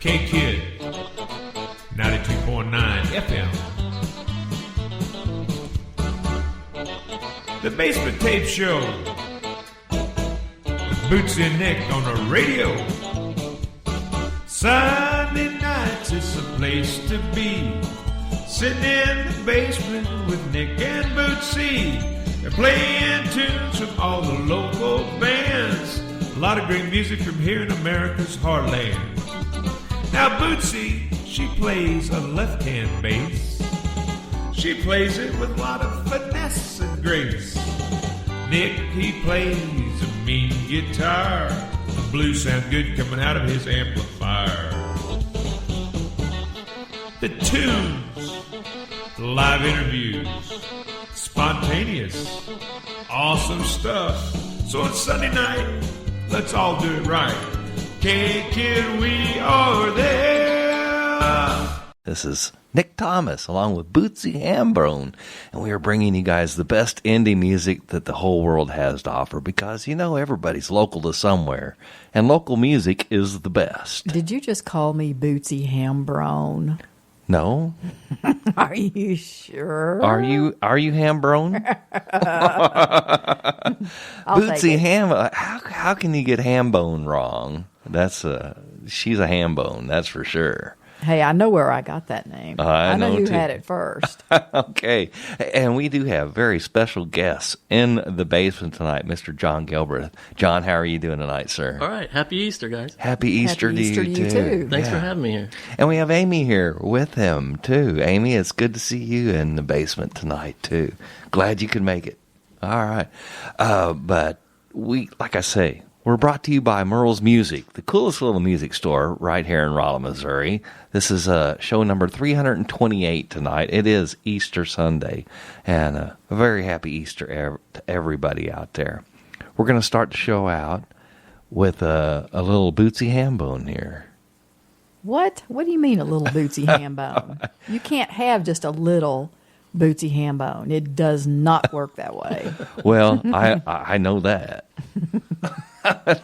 K-Kid, 92.9 FM. The Basement Tape Show. With Bootsy and Nick on the radio. Sunday nights, it's a place to be. Sitting in the basement with Nick and Bootsy. They're playing tunes from all the local bands. A lot of great music from here in America's heartland. Now Bootsy, she plays a left-hand bass. She plays it with a lot of finesse and grace. Nick, he plays a mean guitar. The blues sound good coming out of his amplifier. The tunes, the live interviews, spontaneous, awesome stuff. So on Sunday night, let's all do it right. K-Kid, we are there. This is Nick Thomas along with Bootsy Hambone, and we are bringing you guys the best indie music that the whole world has to offer because, you know, everybody's local to somewhere, and local music is the best. Did you just call me Bootsy Hambone? No. Are you sure? Are you Hambone? Bootsy Ham. How can you get Hambone wrong? She's a Hambone, that's for sure. Hey, I know where I got that name. I know who had it first. Okay. And we do have very special guests in the basement tonight, Mr. John Galbraith. John, how are you doing tonight, sir? All right. Happy Easter, guys. Happy Easter to you, too. Thanks for having me here. And we have Amy here with him, too. Amy, it's good to see you in the basement tonight, too. Glad you could make it. All right. But we, like I say, we're brought to you by Merle's Music, the coolest little music store right here in Rolla, Missouri. This is show number 328 tonight. It is Easter Sunday, and a very happy Easter to everybody out there. We're going to start the show out with a little Bootsy Hambone here. What? What do you mean a little Bootsy Hambone? You can't have just a little Bootsy Hambone. It does not work that way. Well, I know that.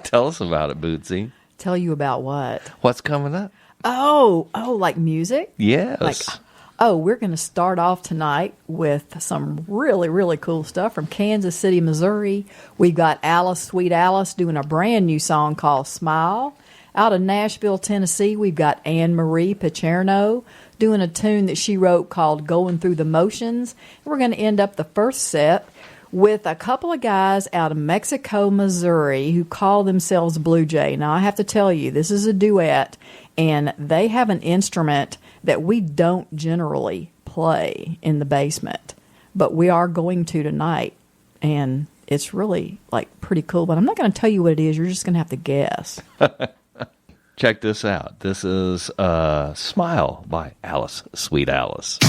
Tell us about it, Bootsy. Tell you about what? What's coming up? Oh, like music? Yes. We're going to start off tonight with some really, really cool stuff from Kansas City, Missouri. We've got Alice, Sweet Alice, doing a brand new song called Smile. Out of Nashville, Tennessee, we've got Annemarie Picerno doing a tune that she wrote called Going Through the Motions. We're going to end up the first set with a couple of guys out of Mexico, Missouri, who call themselves Blue Jay. Now, I have to tell you, this is a duet, and they have an instrument that we don't generally play in the basement, but we are going to tonight, and it's really, pretty cool, but I'm not going to tell you what it is. You're just going to have to guess. Check this out. This is Smile by Alice, Sweet Alice.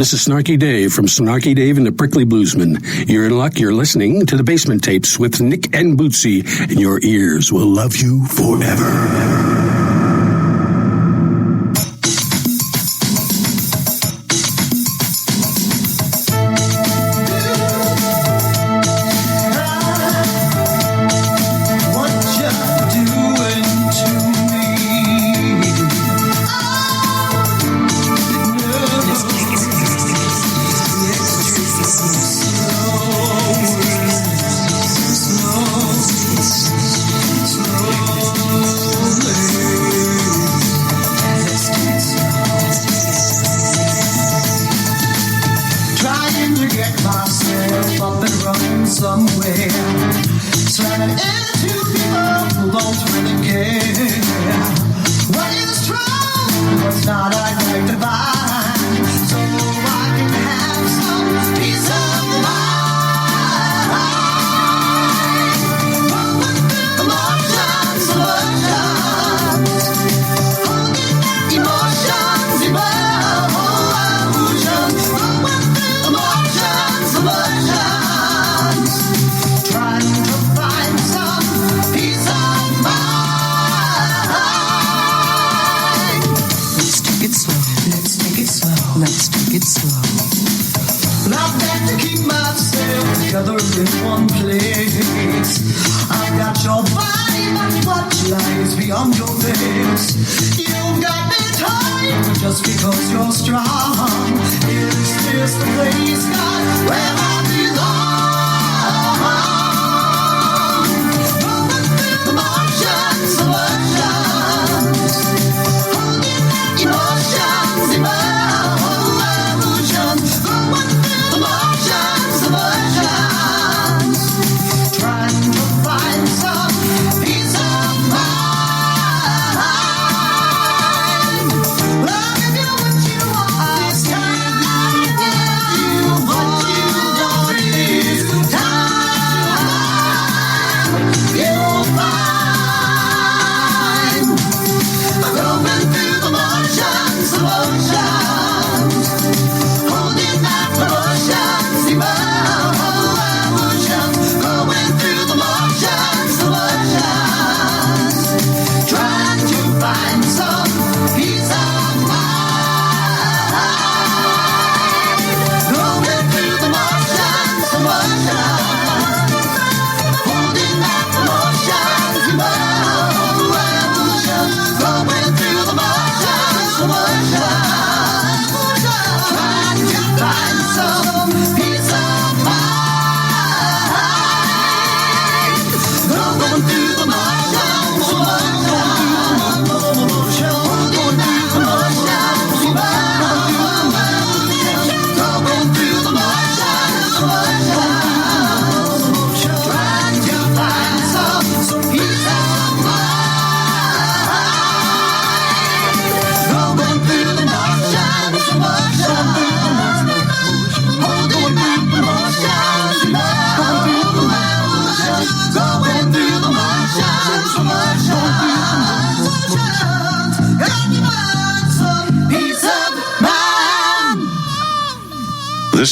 This is Snarky Dave from Snarky Dave and the Prickly Bluesman. You're in luck. You're listening to the Basement Tapes with Nick and Bootsy, and your ears will love you forever.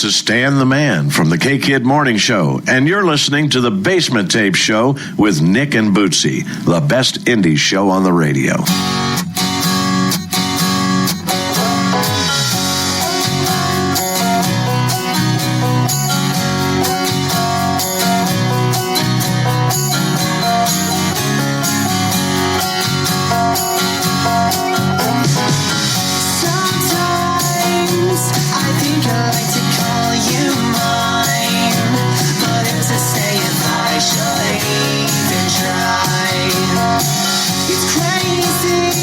This is Stan the Man from the K-Kid Morning Show, and you're listening to the Basement Tape Show with Nick and Bootsy, the best indie show on the radio. It's crazy.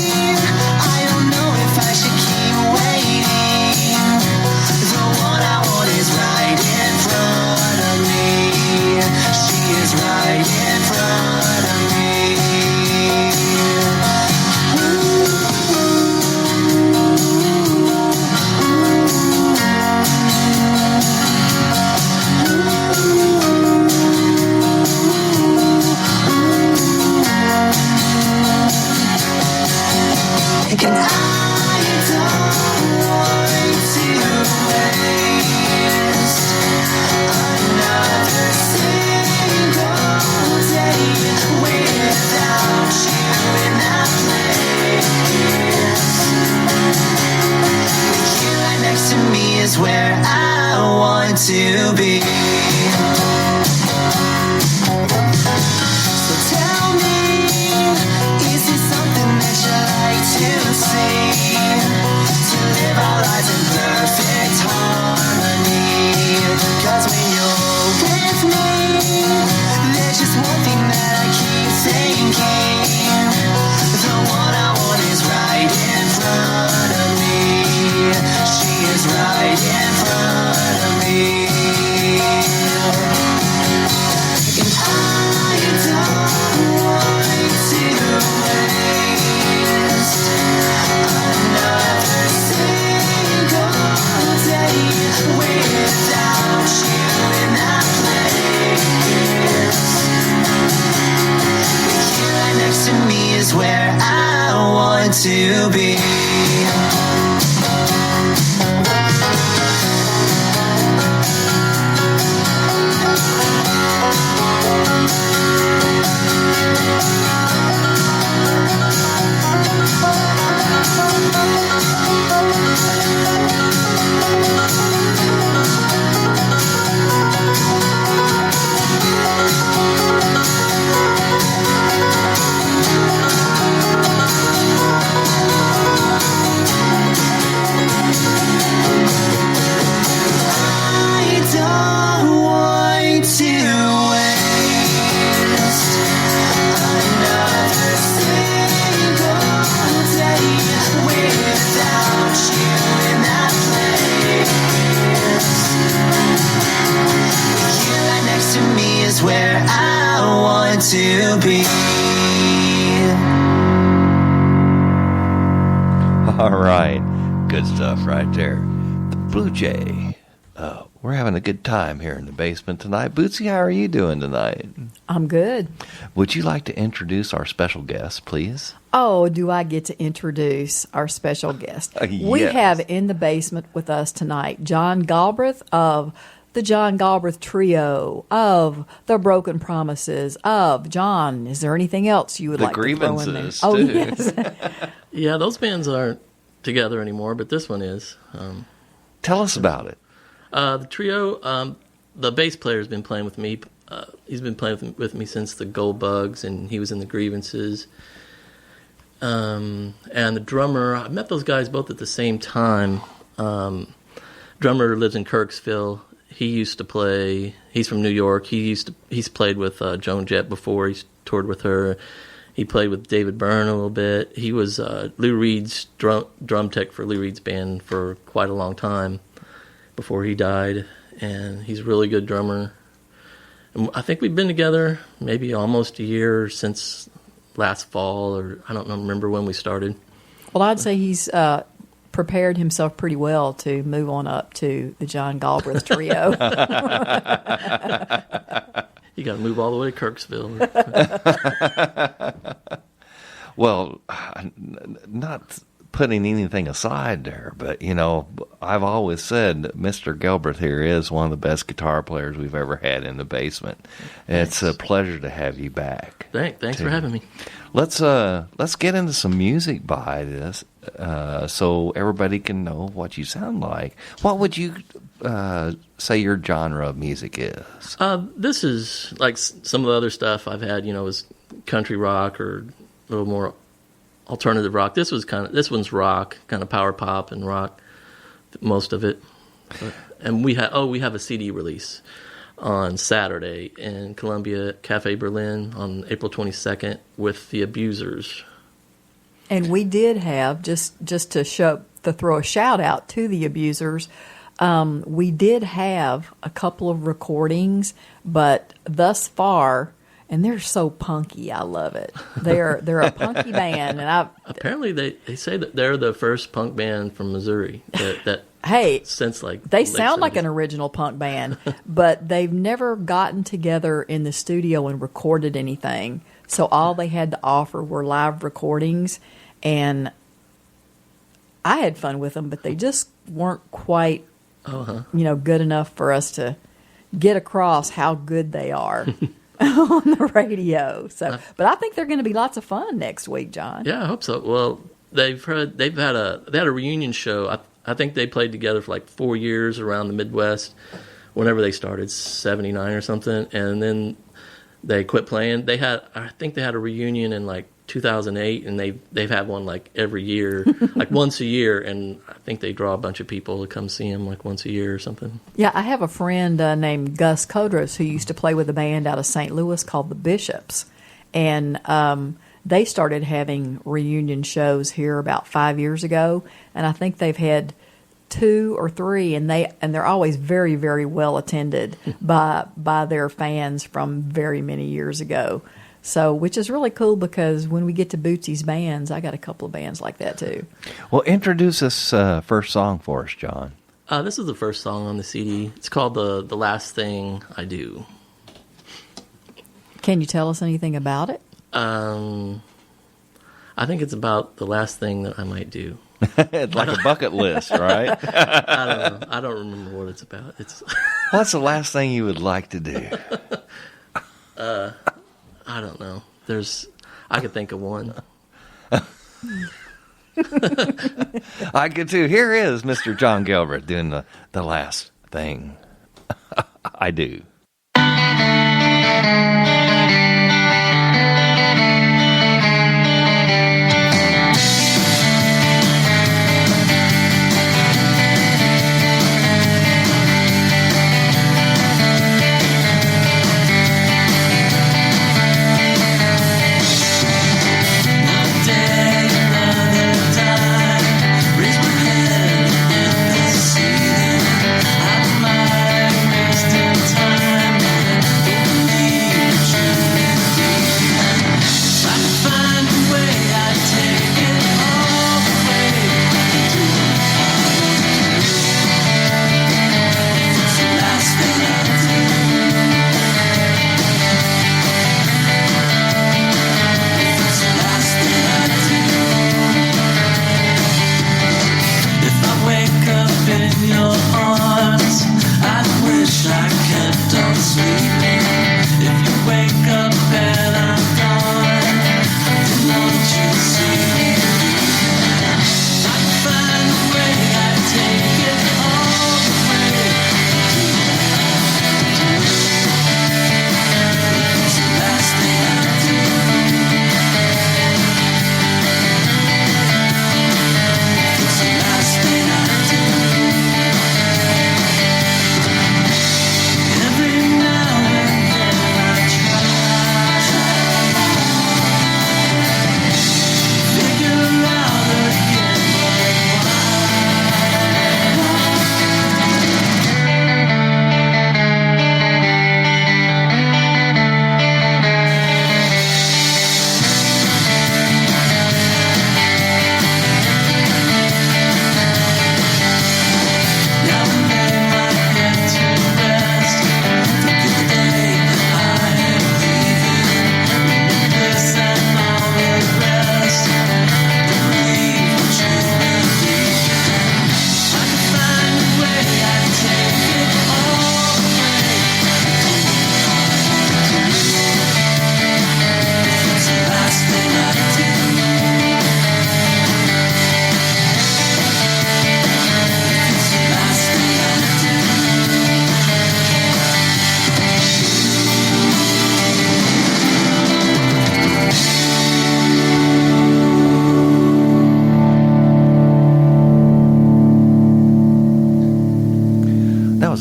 to be. Where I want to be. All right. Good stuff right there. The Blue Jay. We're having a good time here in the basement tonight. Bootsy, how are you doing tonight? I'm good. Would you like to introduce our special guest, please? Oh, do I get to introduce our special guest? We Yes. have in the basement with us tonight John Galbraith of the John Galbraith Trio, of the Broken Promises, of John. Is there anything else you would The like to throw in there? Grievances, Oh, too. yes. Yeah, those bands aren't together anymore, but this one is. Tell us about it. The trio, the bass player's been playing with me. He's been playing with me since the Gold Bugs, and he was in the Grievances. And the drummer, I met those guys both at the same time. Drummer lives in Kirksville. He used to play. He's from New York. He's played with Joan Jett before. He's toured with her. He played with David Byrne a little bit. He was Lou Reed's drum tech for Lou Reed's band for quite a long time before he died. And he's a really good drummer. And I think we've been together maybe almost a year since last fall, or I don't remember when we started. Well, I'd say he's prepared himself pretty well to move on up to the John Galbraith Trio. You got to move all the way to Kirksville. Well, not putting anything aside there, but, you know, I've always said that Mr. Galbraith here is one of the best guitar players we've ever had in the basement. And it's a pleasure to have you back. Thanks for having me. Let's get into some music by this, so everybody can know what you sound like. What would you say your genre of music is? This is like some of the other stuff I've had. Is country rock or a little more alternative rock. This one's rock, kind of power pop and rock, most of it. And we have a CD release on Saturday in Columbia Cafe Berlin on April 22nd with The Abusers. And we did have, just to throw a shout out to the Abusers, we did have a couple of recordings, but thus far, and they're so punky, I love it. They're a punky band, and apparently they say that they're the first punk band from Missouri that hey, since like they late sound like 70s. an original punk band, but they've never gotten together in the studio and recorded anything. So all they had to offer were live recordings, and I had fun with them, but they just weren't quite, good enough for us to get across how good they are on the radio. So, but I think they're going to be lots of fun next week, John. Yeah, I hope so. Well, they had a reunion show. I think they played together for like 4 years around the Midwest, whenever they started, 79 or something, and then they quit playing. I think they had a reunion in like 2008, and they've had one like every year, like once a year, and I think they draw a bunch of people to come see them like once a year or something. Yeah, I have a friend named Gus Kodros who used to play with a band out of St. Louis called the Bishops, and they started having reunion shows here about 5 years ago, and I think they've had 2 or 3, and they're always very, very well attended by their fans from very many years ago. So, which is really cool because when we get to Bootsy's bands, I got a couple of bands like that too. Well, introduce this first song for us, John. This is the first song on the CD. It's called The Last Thing I Do. Can you tell us anything about it? I I think it's about the last thing that I might do. It's like a bucket list, right? I don't know. I don't remember what it's about. It's What's the last thing you would like to do? I don't know. I could think of one. I could too. Here is Mr. John Galbraith doing the last thing I do.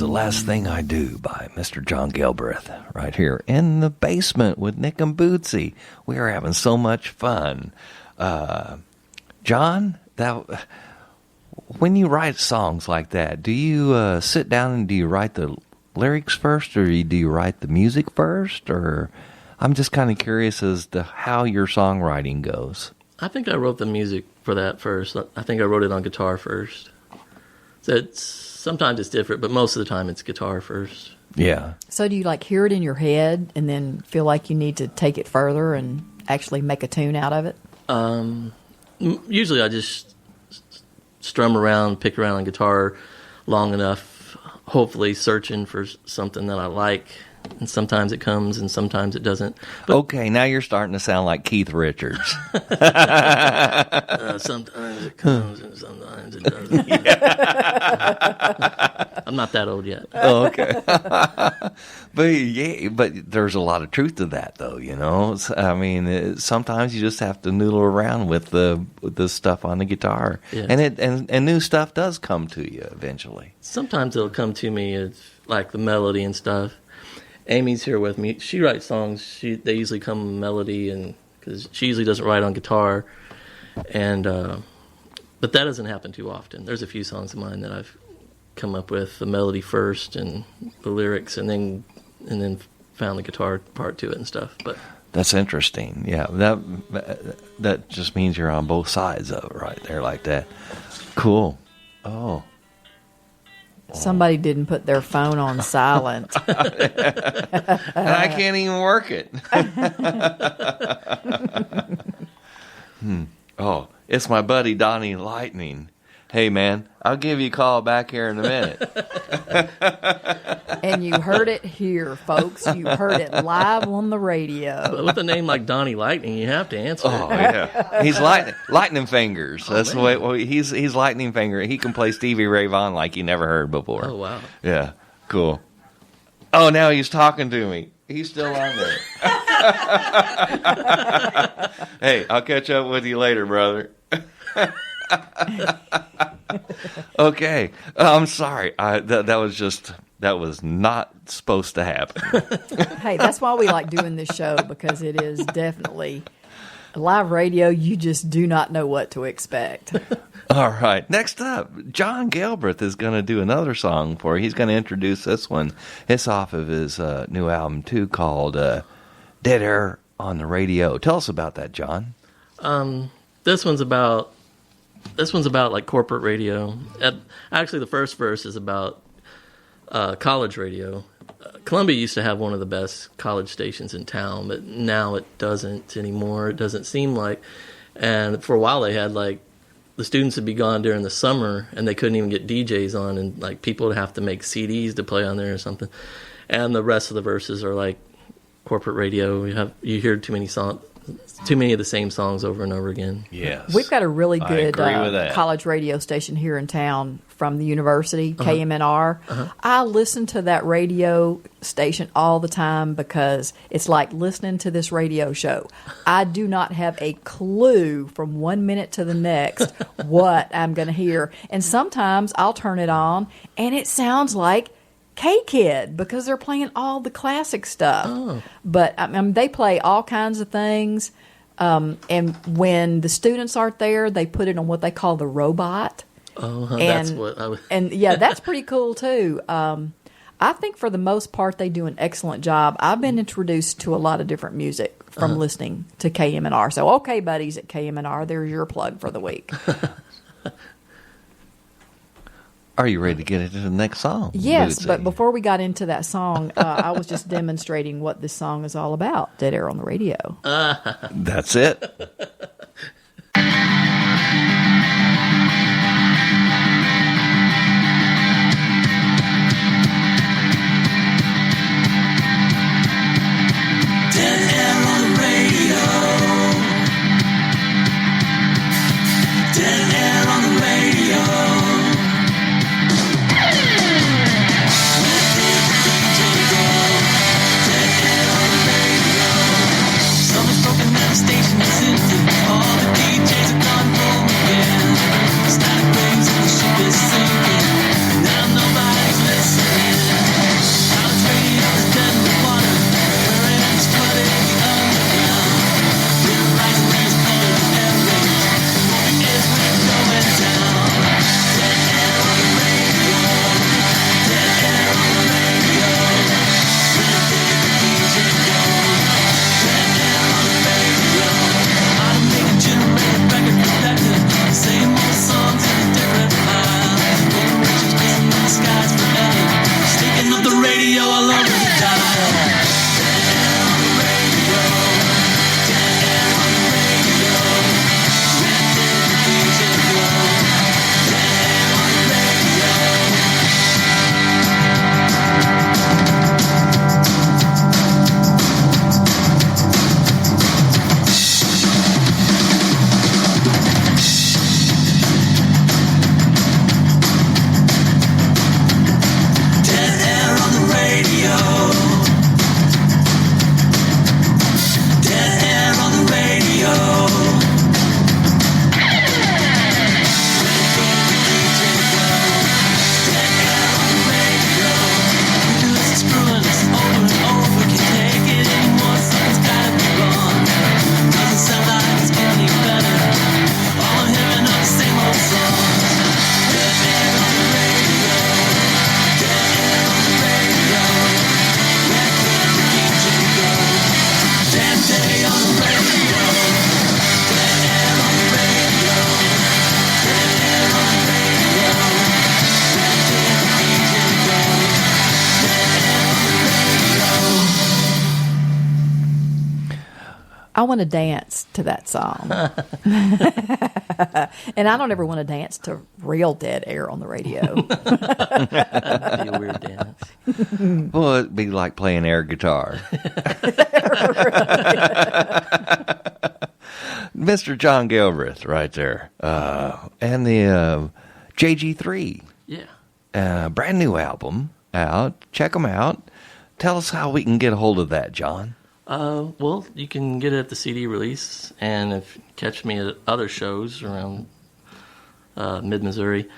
Last Thing I Do by Mr. John Galbraith right here in the basement with Nick and Bootsy. We are having so much fun. John, when you write songs like that, do you sit down and do you write the lyrics first, or do you write the music first? Or I'm just kind of curious as to how your songwriting goes. I think I wrote the music for that first. I think I wrote it on guitar first. So sometimes it's different, but most of the time it's guitar first. Yeah. So do you like hear it in your head and then feel like you need to take it further and actually make a tune out of it? Usually I just strum around, pick around on guitar long enough, hopefully searching for something that I like. And sometimes it comes and sometimes it doesn't. But, okay, now you're starting to sound like Keith Richards. Sometimes it comes and sometimes it doesn't. I'm not that old yet. Oh, okay. But there's a lot of truth to that, though, you know. I mean, sometimes you just have to noodle around with the stuff on the guitar. Yeah. And new stuff does come to you eventually. Sometimes it'll come to me as, like, the melody and stuff. Amy's here with me. She writes songs. They usually come with melody, and because she usually doesn't write on guitar, and but that doesn't happen too often. There's a few songs of mine that I've come up with the melody first and the lyrics, and then found the guitar part to it and stuff. But that's interesting. Yeah, that just means you're on both sides of it right there, like that. Cool. Oh. Somebody didn't put their phone on silent. And I can't even work it. Oh, it's my buddy Donnie Lightning. Hey, man, I'll give you a call back here in a minute. And you heard it here, folks. You heard it live on the radio. But with a name like Donnie Lightning, you have to answer. Oh, yeah. He's lightning fingers. That's the way. Well, he's lightning finger. He can play Stevie Ray Vaughan like you never heard before. Oh, wow. Yeah, cool. Oh, now he's talking to me. He's still on there. Hey, I'll catch up with you later, brother. Okay, I'm sorry. That was not supposed to happen. Hey, that's why we like doing this show, because it is definitely live radio. You just do not know what to expect. All right, next up, John Galbraith is going to do another song for you. He's going to introduce this one. It's off of his new album, too, called Dead Air on the Radio. Tell us about that, John. This one's about like corporate radio. Actually, the first verse is about college radio. Columbia used to have one of the best college stations in town, but now it doesn't anymore. It doesn't seem like. And for a while, they had like the students would be gone during the summer, and they couldn't even get DJs on, and like people would have to make CDs to play on there or something. And the rest of the verses are like corporate radio. You hear too many of the same songs over and over again. Yes. We've got a really I good agree with that. college radio station here in town from the university, KMNR. I listen to that radio station all the time because it's like listening to this radio show. I do not have a clue from 1 minute to the next what I'm going to hear. And sometimes I'll turn it on and it sounds like K-Kid because they're playing all the classic stuff. Oh. But I mean, they play all kinds of things. And when the students aren't there, they put it on what they call the robot. Oh, that's what I would. And yeah, that's pretty cool too. I think for the most part, they do an excellent job. I've been introduced to a lot of different music from listening to KMNR. So, okay, buddies at KMNR, there's your plug for the week. Are you ready to get into the next song? Yes, Bootsy? but before we got into that song, I was just demonstrating what this song is all about, Dead Air on the Radio. That's it. Dead air on the radio. Dead air on the radio. Station is empty. I want to dance to that song. And I don't ever want to dance to real dead air on the radio. That'd be a weird dance. Well, it'd be like playing air guitar. Mr. John Galbraith right there. And the JG3. Yeah. Brand new album out. Check them out. Tell us how we can get a hold of that, John. Well, you can get it at the CD release, and if you catch me at other shows around mid-Missouri.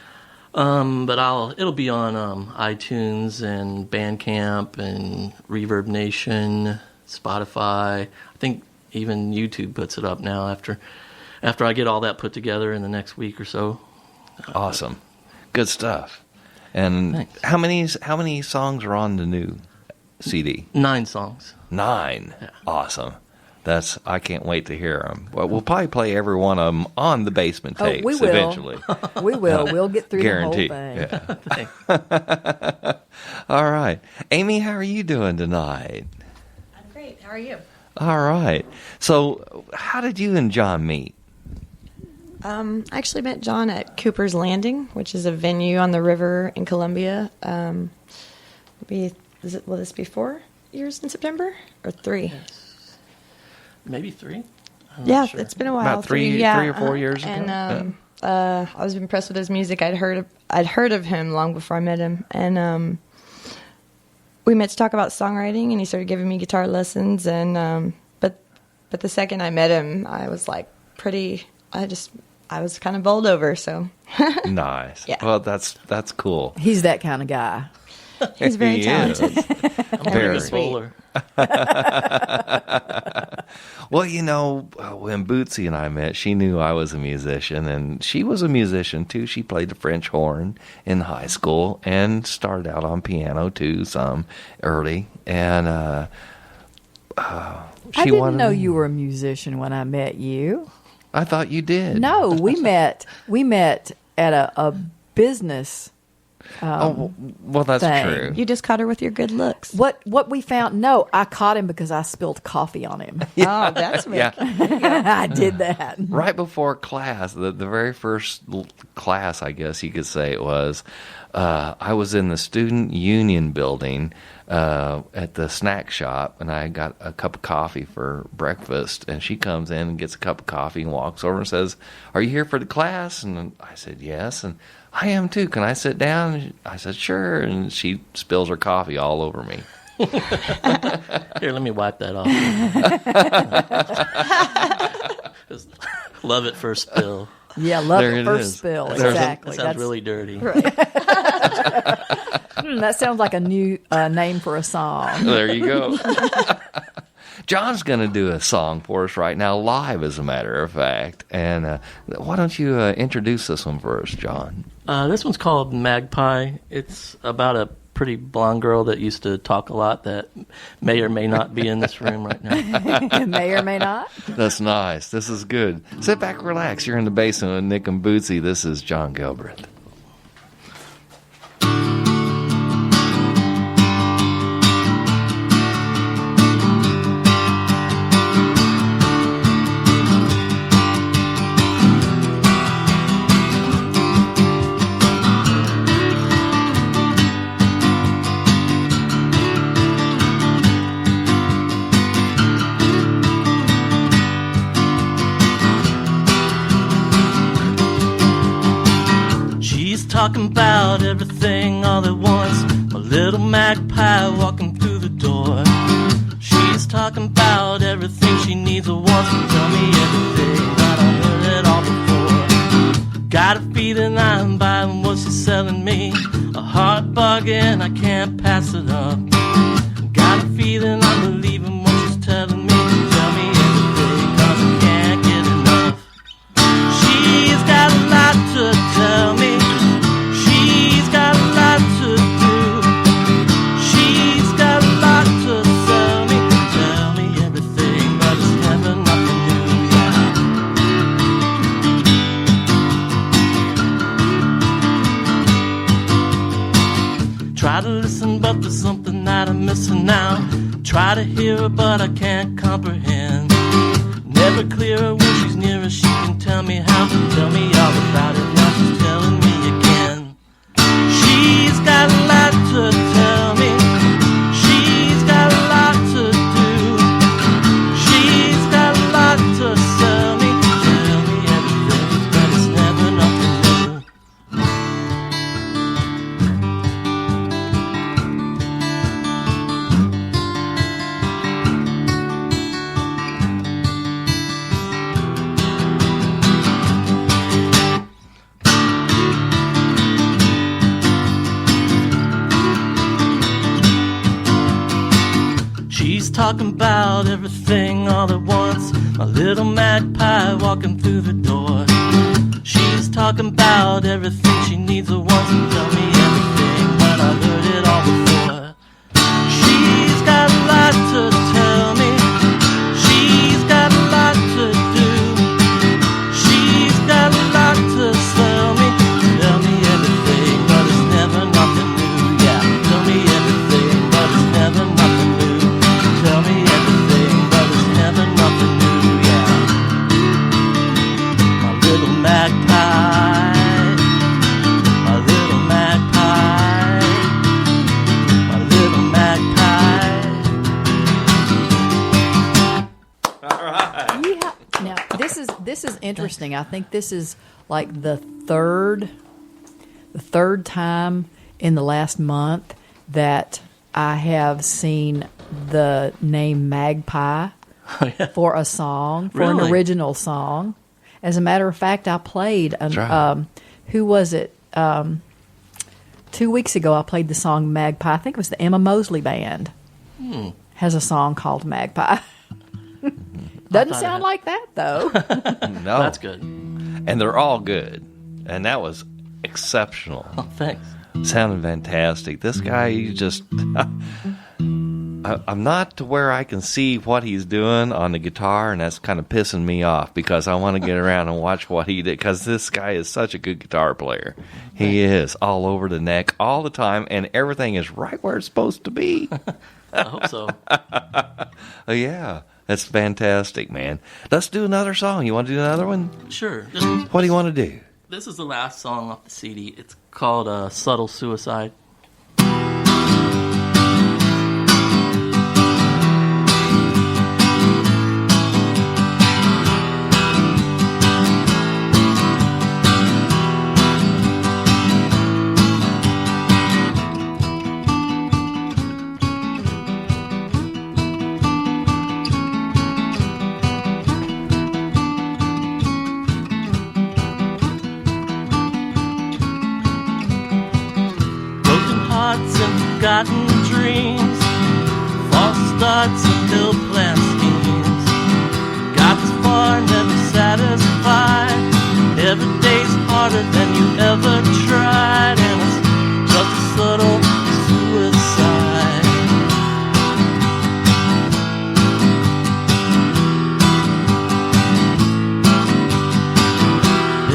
But it'll be on iTunes and Bandcamp and Reverb Nation, Spotify. I think even YouTube puts it up now after I get all that put together in the next week or so. Awesome. Good stuff. And Thanks. how many songs are on the new CD? 9 songs. 9. Yeah. Awesome. I can't wait to hear them. Well, we'll probably play every one of them on the basement tapes we will. eventually. We will. We'll get through Guarantee. the whole thing. Yeah. All right. Amy, how are you doing tonight? I'm great. How are you? All right. So, how did you and John meet? I actually met John at Cooper's Landing, which is a venue on the river in Columbia. Will this be 4 years in September or 3? Maybe 3? Yeah, sure. it's been a while. About three or 4 years ago. And I was impressed with his music. I'd heard of him long before I met him, and we met to talk about songwriting. And he started giving me guitar lessons. And but the second I met him, I was like I was kind of bowled over. So Nice. Yeah. Well, that's cool. He's that kind of guy. he's very He talented. is. I'm Very. a bowler. Well, when Bootsy and I met, she knew I was a musician, and she was a musician too. She played the French horn in high school and started out on piano too, some early. And I didn't know you were a musician when I met you. I thought you did. No, we met at a business. Well, that's thing. true. You just caught her with your good looks. What we found? No, I caught him because I spilled coffee on him. Oh, that's Yeah. I did that. Right before class, the very first class, I guess you could say it was, I was in the student union building at the snack shop, and I got a cup of coffee for breakfast, and she comes in and gets a cup of coffee and walks over and says, "Are you here for the class?" And I said, "Yes." And "I am too. Can I sit down?" And I said, "Sure." And she spills her coffee all over me. Here, let me wipe that off. Just love it for a spill. Yeah, love There it it first is. spill. There's a- Exactly. That sounds really dirty. That sounds like a new name for a song. There you go. John's going to do a song for us right now, live, as a matter of fact. And why don't you introduce this one for us, John? This one's called Magpie. It's about a pretty blonde girl that used to talk a lot that may or may not be in this room right now. May or may not. That's nice. This is good. Sit back, relax. You're in the basement with Nick and Bootsy. This is John Galbraith. Talking about everything all at once. My little magpie walking through the door. She's talking about everything she needs or wants to tell me everything. I don't heard it all before. Got a feeling I'm buying what she's selling me. A heart bargain, I can't pass it up. Got a feeling I'm believing what she's telling me. Tell me everything, 'cause I can't get enough. She's got a lot to tell me. She's got a lot to do. She's got a lot to tell me. Tell me everything, but it's never nothing new, yeah. Try to listen, but there's something that I'm missing now. Try to hear her, but I can't comprehend. Everclear when she's near us, she can tell me how, tell me all about it. Now she's telling me again. She's got a lot to tell me. She's got a lot to do. She's got a lot to sell me. Tell me everything, but it's never nothing new. She's talking about everything all at once. My little magpie walking through the door. She's talking about everything she needs at once and tell me everything, but I've heard it all before. She's got a lot to tell me. She's got a lot to do. She's got a lot to sell me. Tell me everything, but it's never nothing new. Yeah, tell me everything, but it's never nothing new. Tell me everything, but it's never nothing new. Yeah, my little magpie, my little magpie, my little magpie. Yeah. Now this is interesting. I think this is like the third time in the last month that I have seen the name Magpie for a song, for an Really? original song. As a matter of fact, I played right. who was it? 2 weeks ago, I played the song Magpie. I think it was the Emma Mosley Band. Has a song called Magpie. Doesn't thought sound it- like that though. No, That's good. and they're all good, and that was exceptional. Oh, thanks. Sounded fantastic. This guy, you just. I'm not to where I can see what he's doing on the guitar, and that's kind of pissing me off because I want to get around and watch what he did because this guy is such a good guitar player. He is all over the neck all the time, and everything is right where it's supposed to be. I hope so. Oh, yeah. That's fantastic, man. Let's do another song. You want to do another one? Sure. What do you want to do? This is the last song off the CD. It's called Subtle Suicide. Forgotten dreams, false starts and ill planned schemes. Got this far, never satisfied. Every day's harder than you ever tried, and it's just a subtle suicide.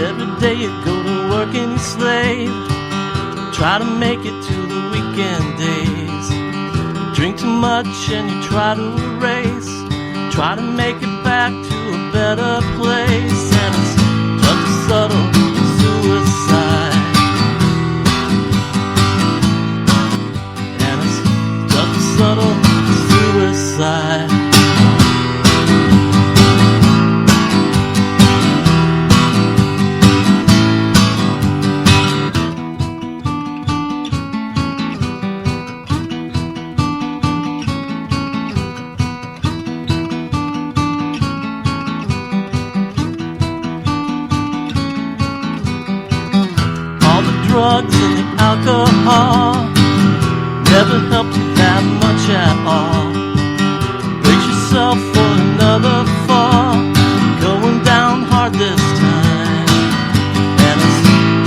Every day you go to work and you slave, try to make it to the weekend days. You drink too much and you try to erase, try to make it back to a better place, and it's just a subtle suicide. And it's just a subtle suicide. Drugs and the alcohol never helped you that much at all. Brace yourself for another fall, going down hard this time, and it's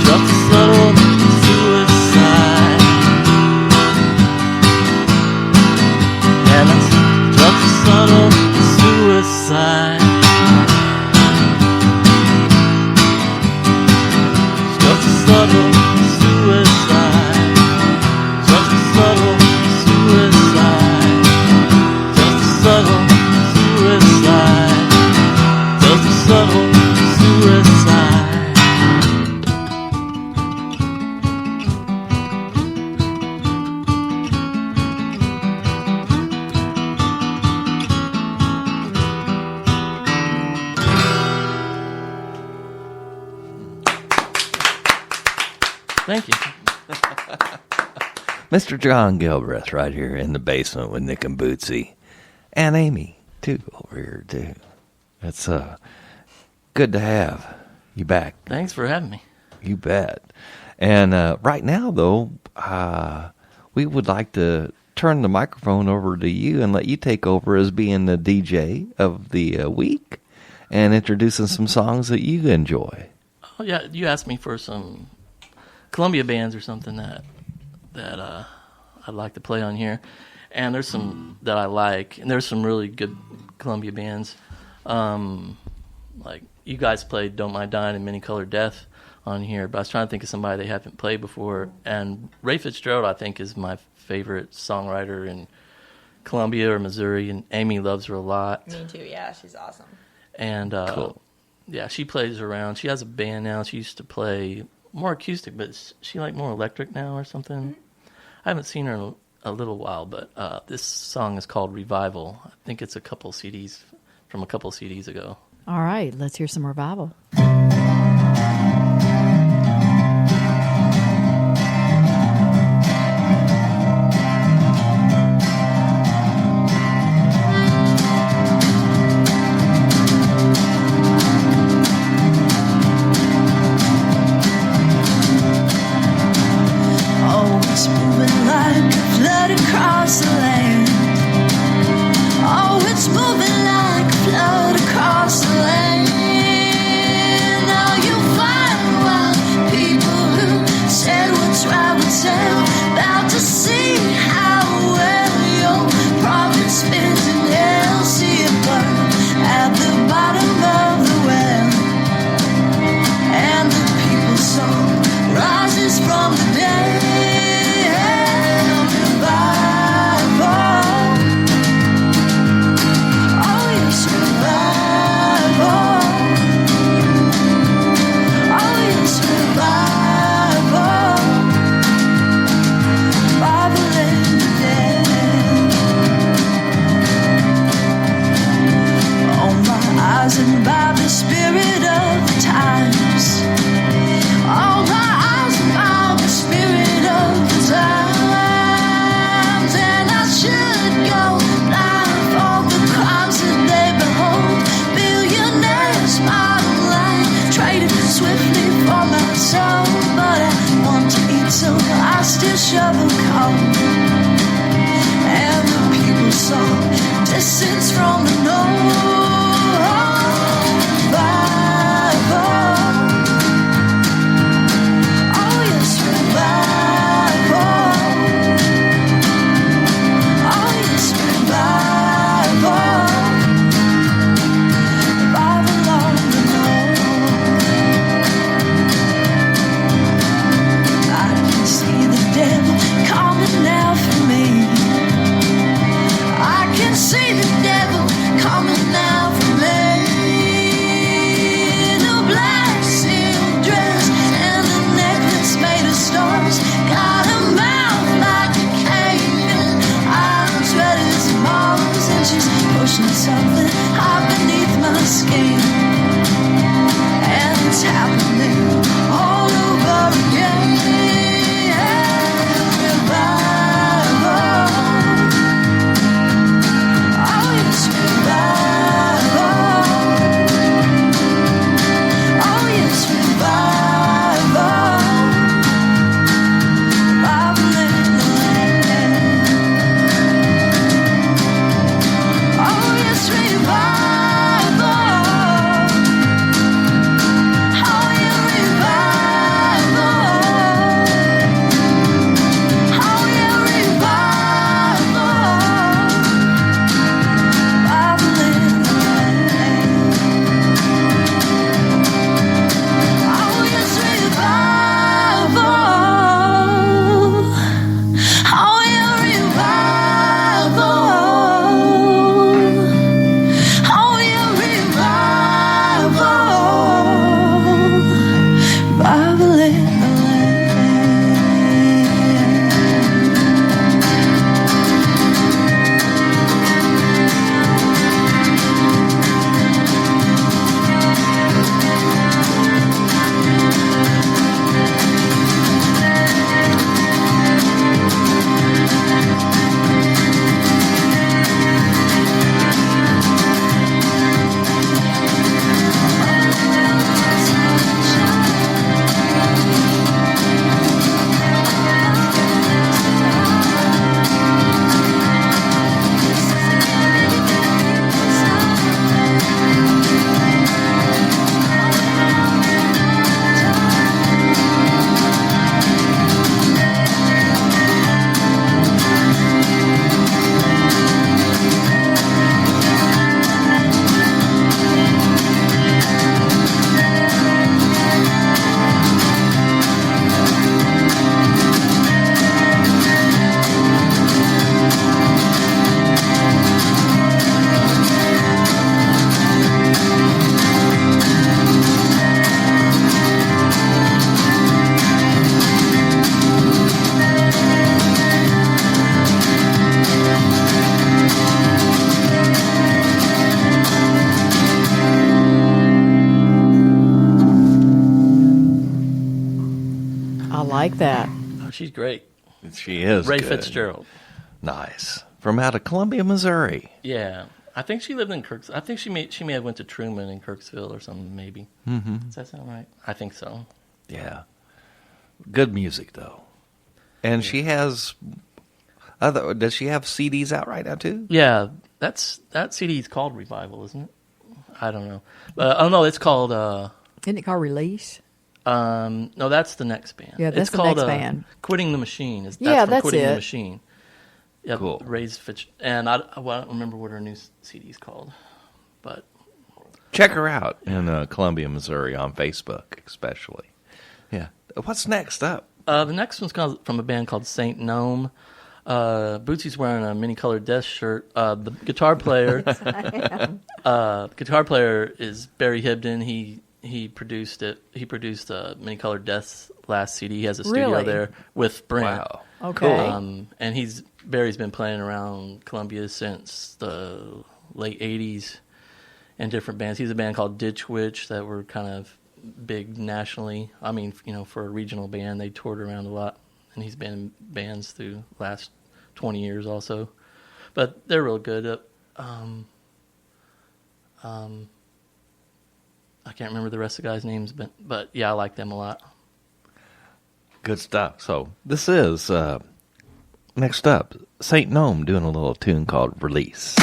just a subtle suicide. And it's just a subtle suicide. It's just a subtle suicide, just a subtle suicide. Thank you. Mr. John Galbraith right here in the basement with Nick and Bootsy. And Amy, too, over here, too. It's good to have you back. Thanks for having me. You bet. And right now, though, we would like to turn the microphone over to you and let you take over as being the DJ of the week and introducing some songs that you enjoy. Oh, yeah, you asked me for some Columbia bands or something that I'd like to play on here. And there's some that I like, and there's some really good Columbia bands. Like, you guys played Don't Mind Dying and Many Colored Death on here, but I was trying to think of somebody they haven't played before. And Rae Fitzgerald, I think, is my favorite songwriter in Columbia or Missouri, and Amy loves her a lot. Me too, yeah, she's awesome. And, Cool. yeah, she plays around. She has a band now. She used to play more acoustic, but she like more electric now or something. Mm-hmm. I haven't seen her in a little while, but this song is called Revival. I think it's a couple CDs ago. All right, let's hear some Revival. Distance from the north. like that. Oh, she's great. She is Rae good. Fitzgerald. Nice. From out of Columbia, Missouri. Yeah. I think she lived in Kirks. I think she may have went to Truman in Kirksville or something, maybe. Mm-hmm. Does that sound right? I think so. Yeah. Good music, though. And she has does she have CDs out right now, too? Yeah. That CD is called Revival, isn't it? I don't know. Oh, no, it's called... Isn't it called Release? no, that's the next band. Yeah, that's it's the called, next band. Quitting the Machine. That's that's Quitting it. the Machine. Yep, Cool. Rae's and I don't remember what her new CD is called, but Check her out in Columbia, Missouri on Facebook, especially. Yeah. What's next up? the next one's from a band called Saint Gnome. Bootsy's wearing a mini-colored death shirt. The guitar player, is Barry Hibden. He produced it. He produced Mini-Colored Death's last CD. He has a studio Really? there with Brent. Wow. Okay. And Barry's been playing around Columbia since the late 80s in different bands. He's a band called Ditch Witch that were kind of big nationally. I mean, for a regional band, they toured around a lot. And he's been in bands through the last 20 years also. But they're real good. I can't remember the rest of the guys' names, but yeah, I like them a lot. Good stuff. So this is, next up, Saint Gnome doing a little tune called Release.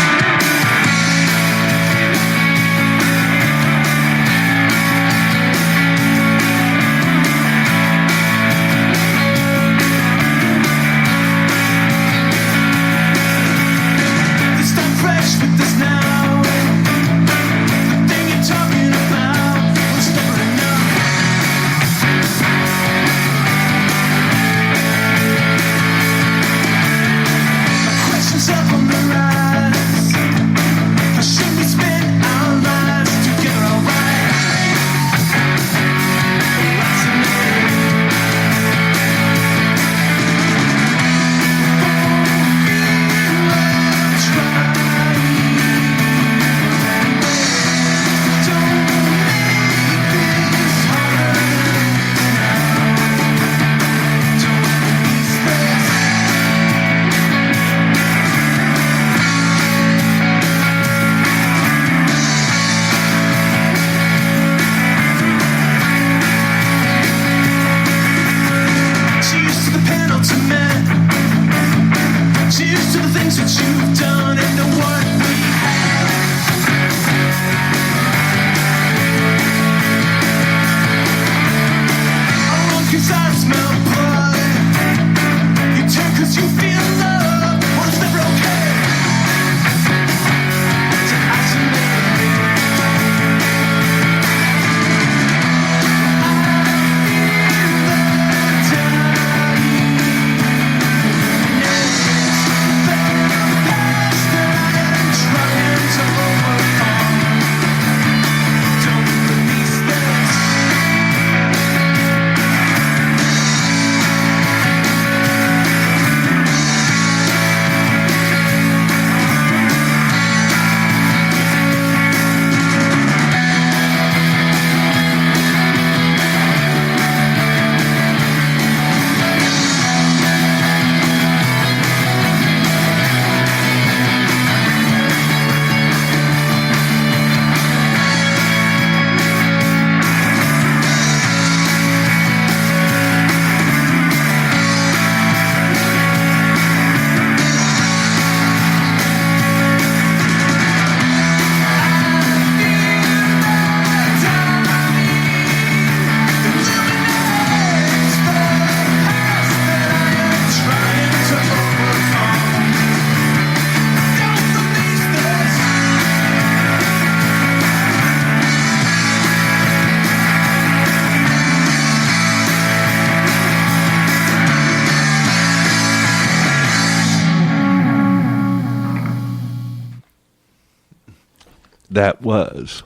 That was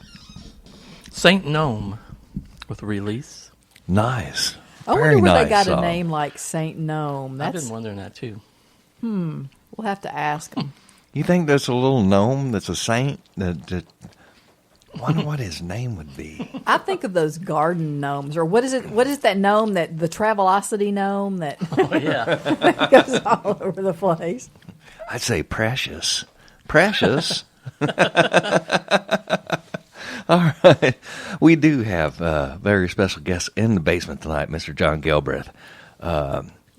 Saint Gnome with Release. nice. I Very wonder where nice they got song. a name like Saint Gnome. I've been wondering that too. We'll have to ask them. You think there's a little gnome that's a saint? That Wonder what his name would be. I think of those garden gnomes, or what is it? What is that gnome, that the Travelocity gnome that Oh, yeah. goes all over the place? I'd say Precious. Precious. All right. We do have a very special guest in the basement tonight, Mr. John Galbraith.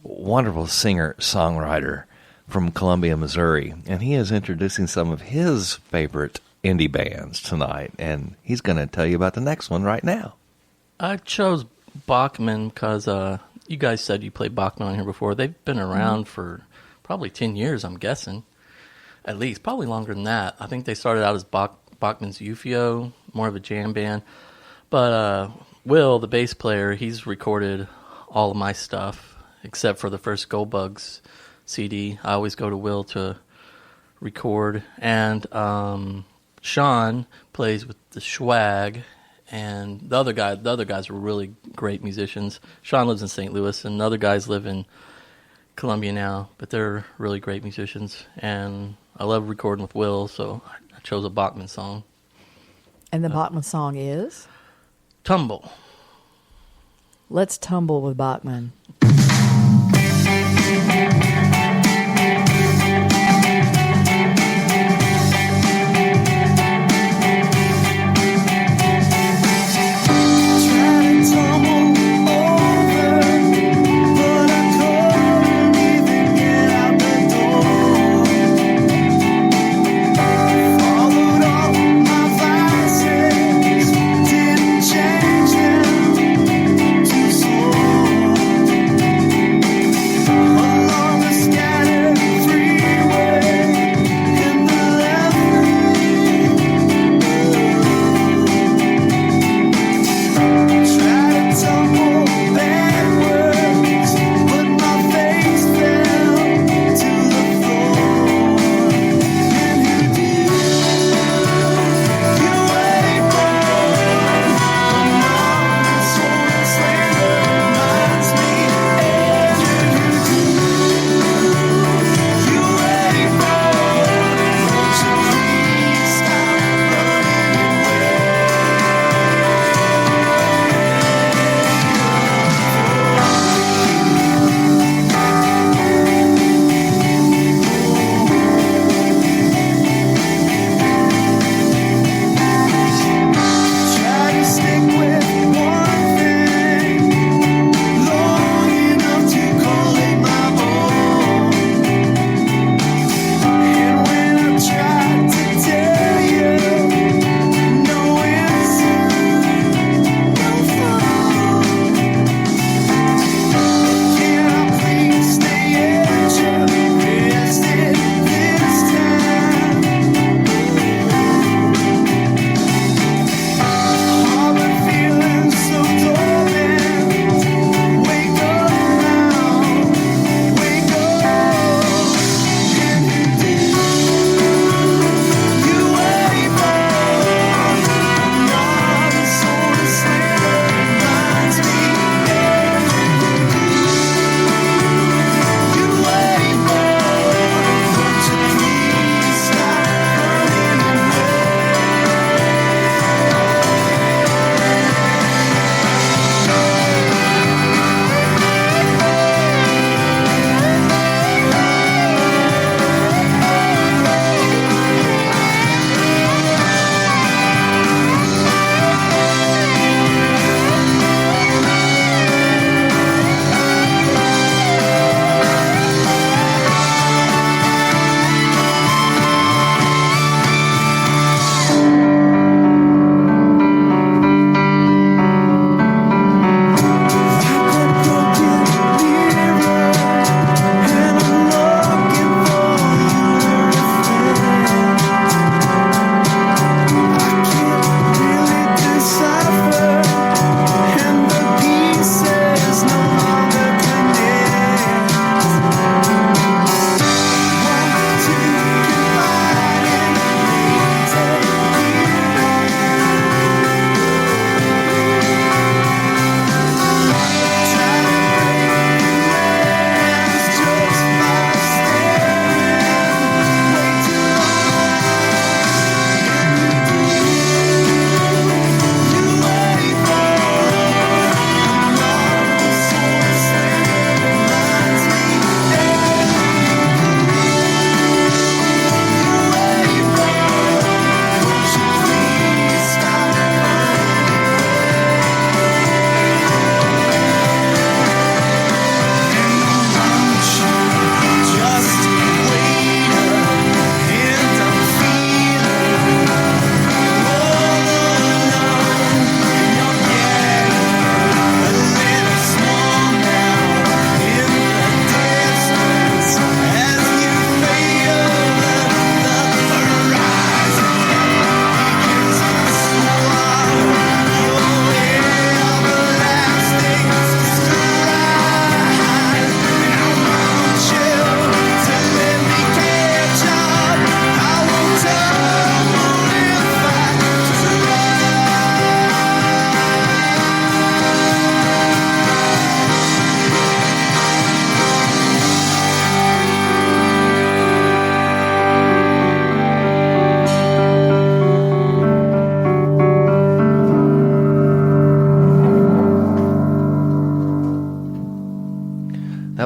Wonderful singer, songwriter from Columbia, Missouri. And he is introducing some of his favorite indie bands tonight. And he's going to tell you about the next one right now. I chose Bockman because you guys said you played Bockman on here before. They've been around for probably 10 years, I'm guessing. At least, probably longer than that. I think they started out as Bockman's Eufio, more of a jam band. But Will, the bass player, he's recorded all of my stuff, except for the first Goldbugs CD. I always go to Will to record. And Sean plays with the Schwag, and the other guys were really great musicians. Sean lives in St. Louis, and the other guys live in Columbia now, but they're really great musicians. And I love recording with Will, so I chose a Bockman song. And the Bockman song is? Tumble. Let's tumble with Bockman. Change them to soul.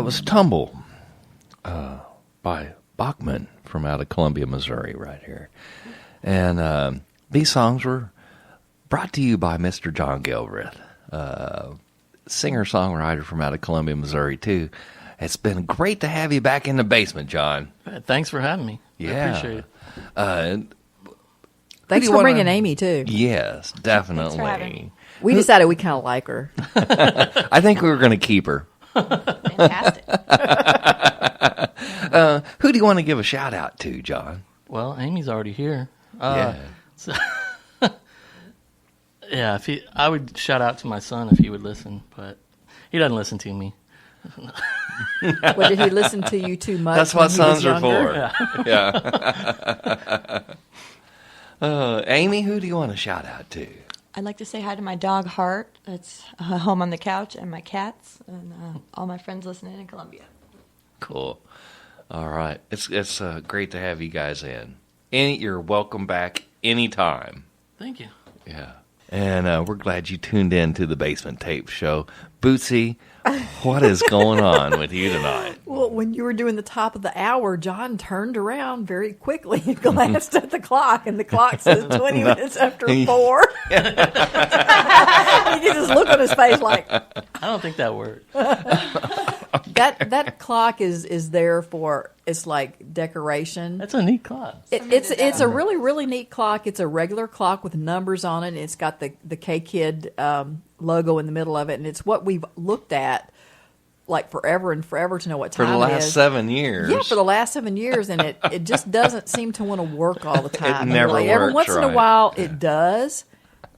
that was Tumble by Bockman from out of Columbia, Missouri, right here. And these songs were brought to you by Mr. John Galbraith, singer-songwriter from out of Columbia, Missouri, too. It's been great to have you back in the basement, John. Thanks for having me. Yeah. I appreciate it. Thanks for bringing Amy, too. Yes, definitely. for having me. We decided we kind of like her. I think we were going to keep her. Fantastic. Who do you want to give a shout-out to, John? Well, Amy's already here. Yeah. So, yeah, I would shout out to my son if he would listen, but he doesn't listen to me. Well, did he listen to you too much? That's what sons are for. Yeah. Amy, who do you want to shout out to? I'd like to say hi to my dog, Hart, that's home on the couch, and my cats, and all my friends listening in Columbia. Cool. All right. It's great to have you guys in. You're welcome back anytime. Thank you. Yeah. And we're glad you tuned in to the Basement Tape Show. Bootsy, what is going on with you tonight? Well, when you were doing the top of the hour, John turned around very quickly and glanced at the clock, and the clock says 20 minutes after 4. You can just look on his face like... I don't think that worked. That clock is there for, it's like decoration. That's a neat clock. It's a really, really neat clock. It's a regular clock with numbers on it, and it's got the K-Kid logo in the middle of it, and it's what we've looked at like forever and forever to know what time for the last it is. 7 years. Yeah, for the last 7 years, and it just doesn't seem to want to work all the time. It never really. Every works, once in a right. while, it does,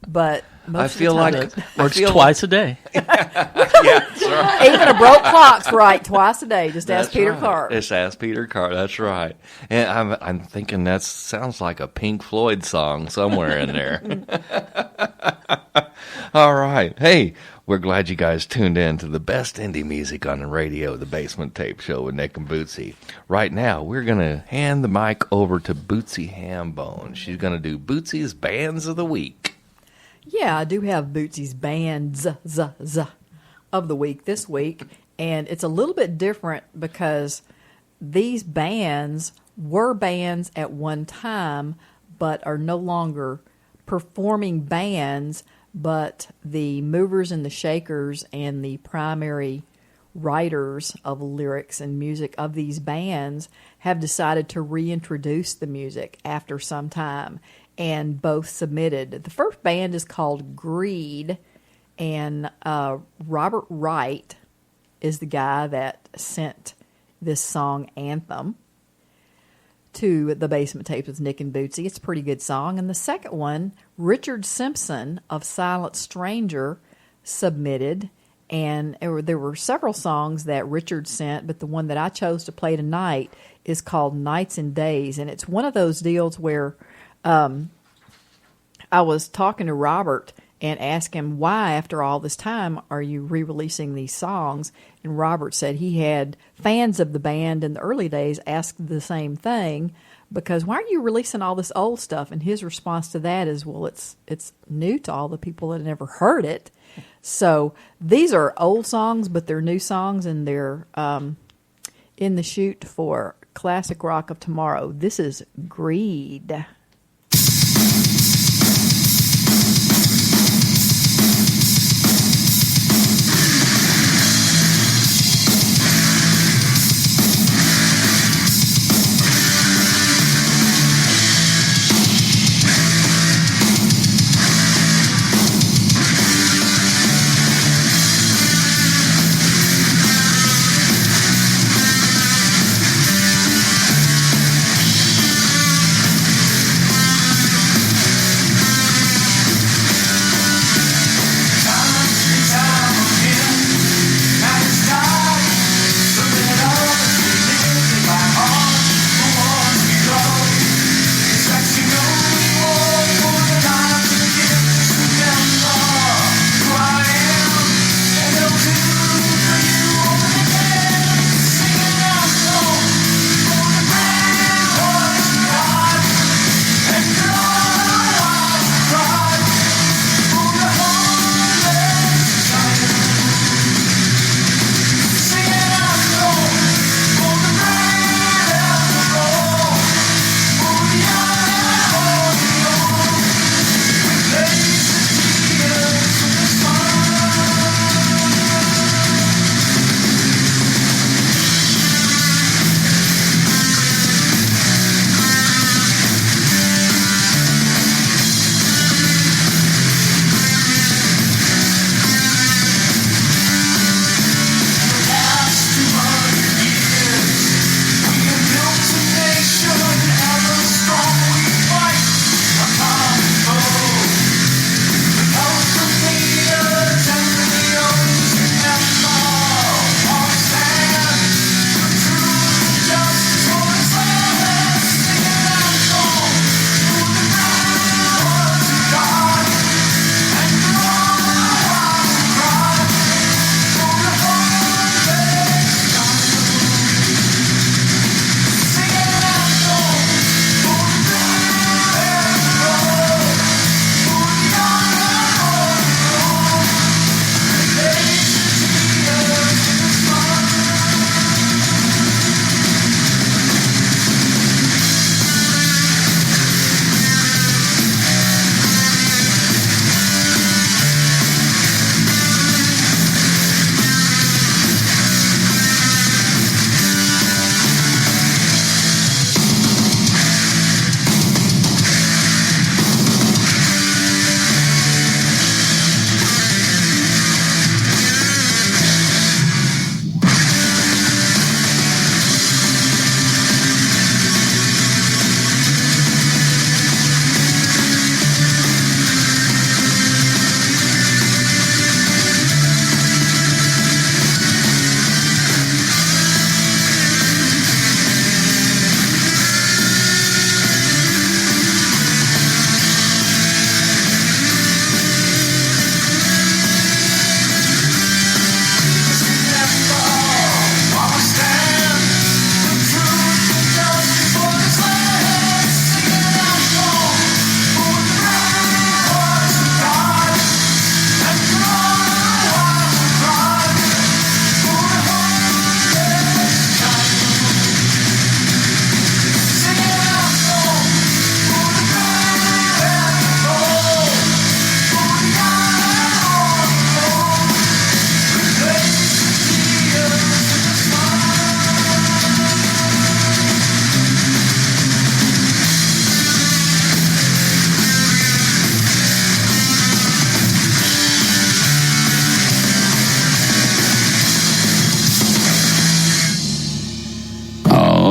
but most I of feel the time like it Works feel- twice a day. Yeah, that's right. even a broke clock's right twice a day. Just ask That's Peter right. Clark. Just ask Peter Clark. That's right. And I'm thinking that sounds like a Pink Floyd song somewhere in there. All right. Hey, we're glad you guys tuned in to the best indie music on the radio, the Basement Tape Show with Nick and Bootsy. Right now, we're going to hand the mic over to Bootsy Hambone. She's going to do Bootsy's Bands of the Week. Yeah, I do have Bootsy's Bands of the Week this week, and it's a little bit different because these bands were bands at one time, but are no longer performing bands, but the movers and the shakers and the primary writers of lyrics and music of these bands have decided to reintroduce the music after some time, and both submitted. The first band is called Greed, and Robert Wright is the guy that sent this song Anthem to the Basement Tapes with Nick and Bootsy. It's a pretty good song. And the second one, Richard Simpson of Silent Stranger submitted, and there were several songs that Richard sent, but the one that I chose to play tonight is called Nights and Days, and it's one of those deals where I was talking to Robert and asked him, why, after all this time, are you re-releasing these songs? And Robert said he had fans of the band in the early days ask the same thing, because why are you releasing all this old stuff? And his response to that is, well, it's new to all the people that have never heard it. So these are old songs, but they're new songs, and they're in the chute for classic rock of tomorrow. This is Greed.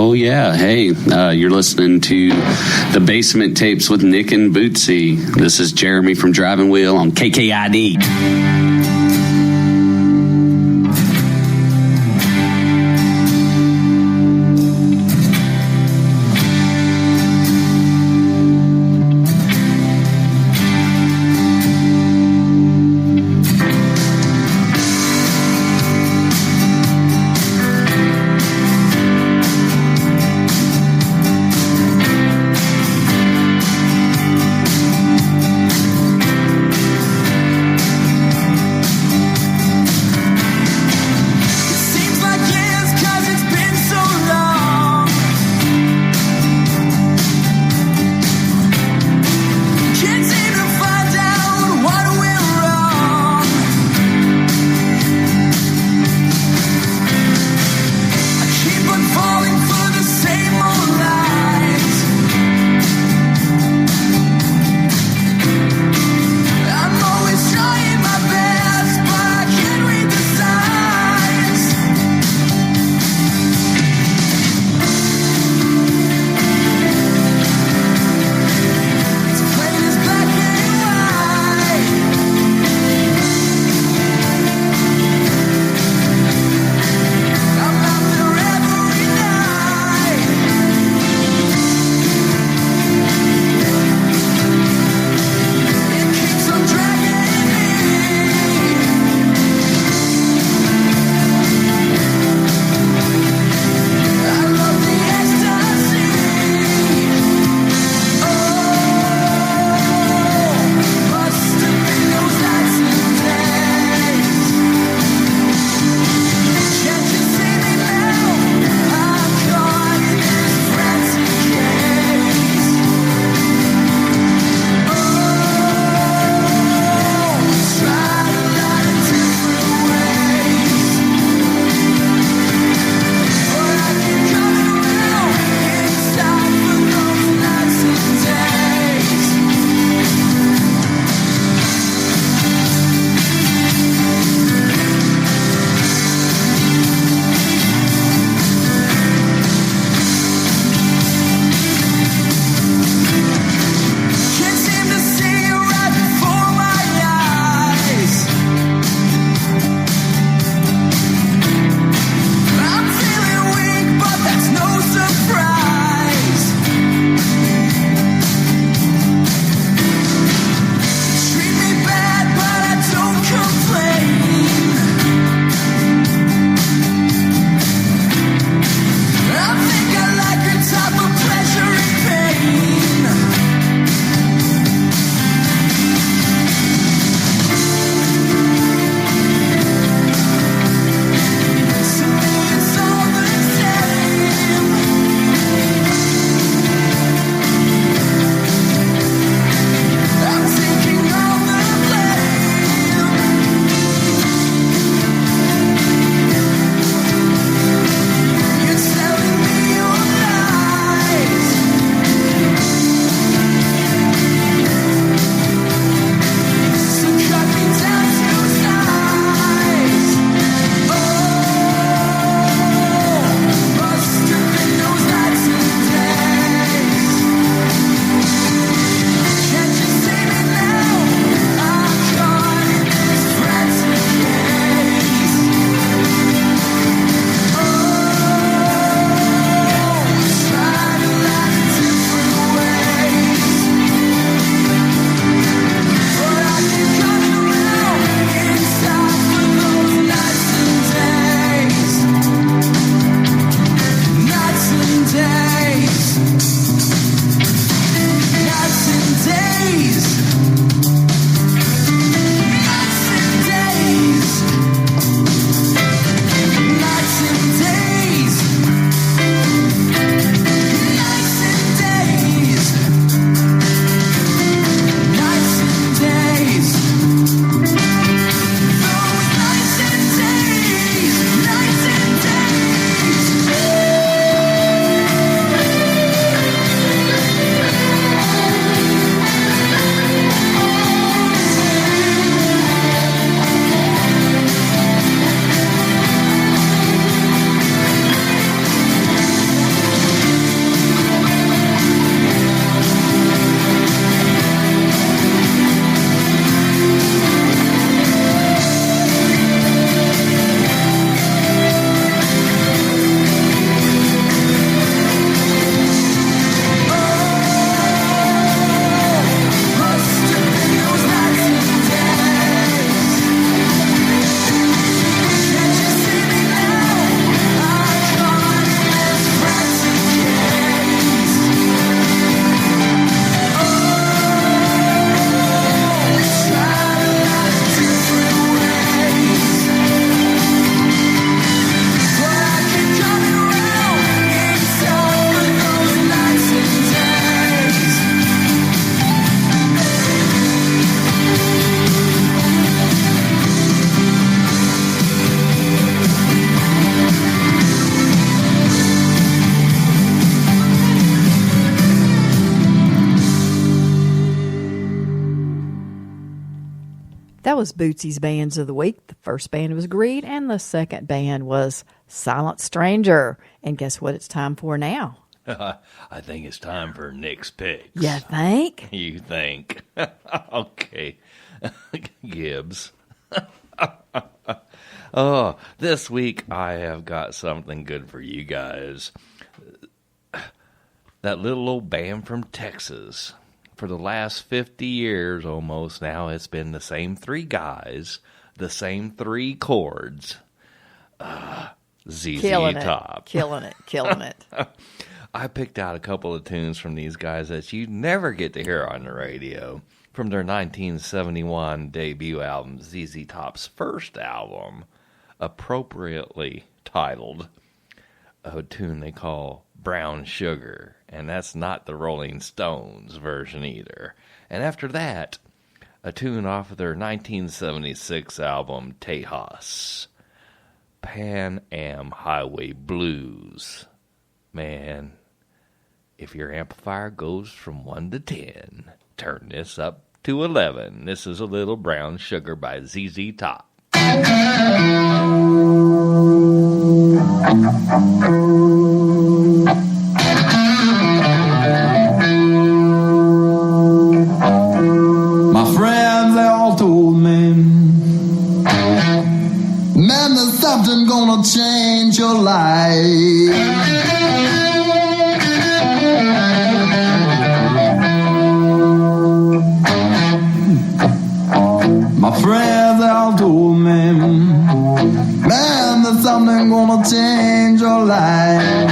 Oh, yeah. Hey, you're listening to the Basement Tapes with Nick and Bootsy. This is Jeremy from Driving Wheel on KKID. That was Bootsy's Bands of the Week. The first band was Greed, and the second band was Silent Stranger. And guess what it's time for now? I think it's time for Nick's Pics. You think? You think. Okay. Gibbs. Oh, this week I have got something good for you guys. That little old band from Texas. For the last 50 years almost now, it's been the same three guys, the same three chords. ZZ Top. Killing it. I picked out a couple of tunes from these guys that you never get to hear on the radio. From their 1971 debut album, ZZ Top's first album, appropriately titled a tune they call Brown Sugar. And that's not the Rolling Stones version either. And after that, a tune off of their 1976 album, Tejas, Pan Am Highway Blues. Man, if your amplifier goes from 1 to 10, turn this up to 11. This is a little Brown Sugar by ZZ Top. My friends, they all told me, man, there's something gonna change your life. My friends, they all told me, man, there's something gonna change your life.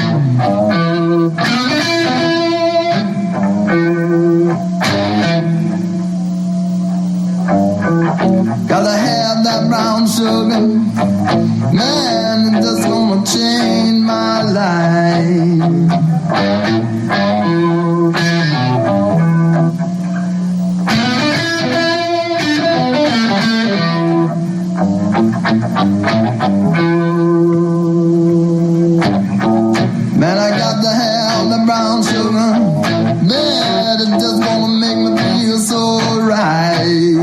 Gotta have that brown sugar, man, it's just gonna change my life. Man, I got to have the brown sugar, man, it's just gonna make me feel so right.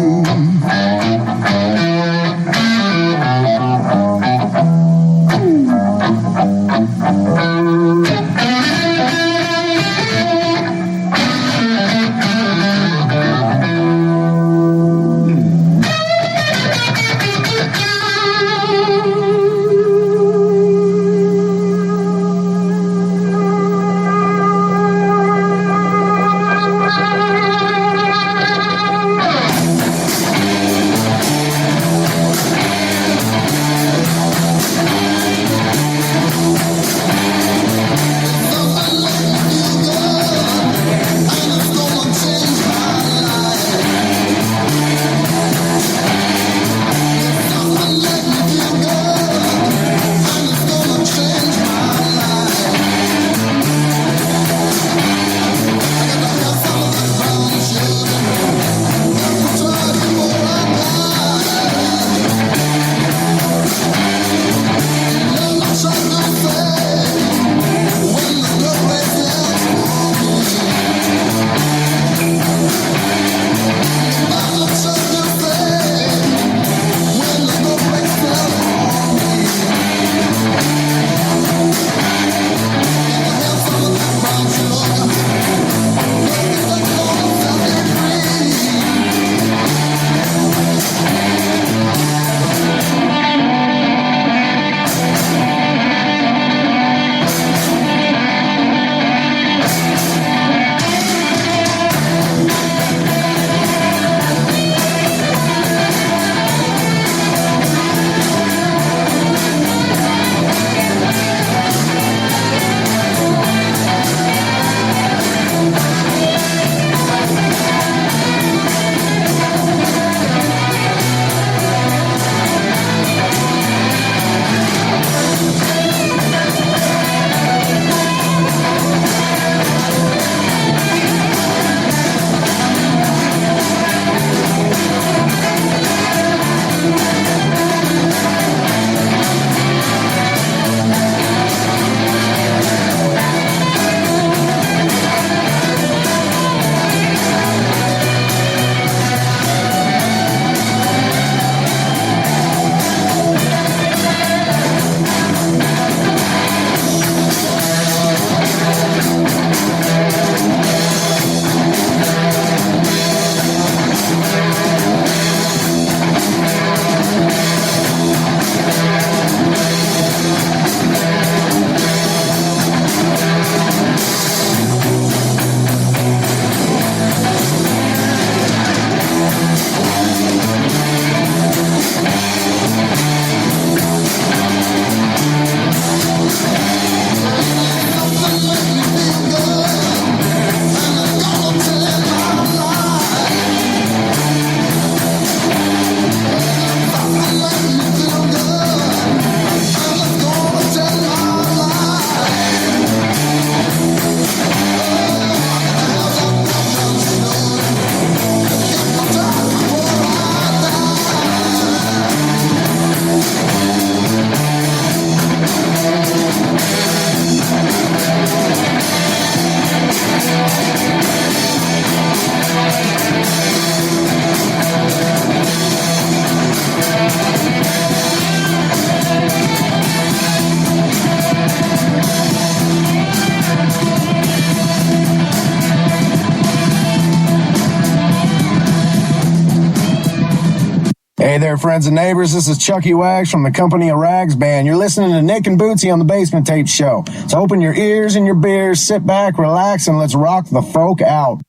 Hey there, friends and neighbors. This is Chucky Wags from the Company of Rags Band. You're listening to Nick and Bootsy on the Basement Tape Show. So open your ears and your beers, sit back, relax, and let's rock the folk out.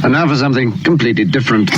And now for something completely different.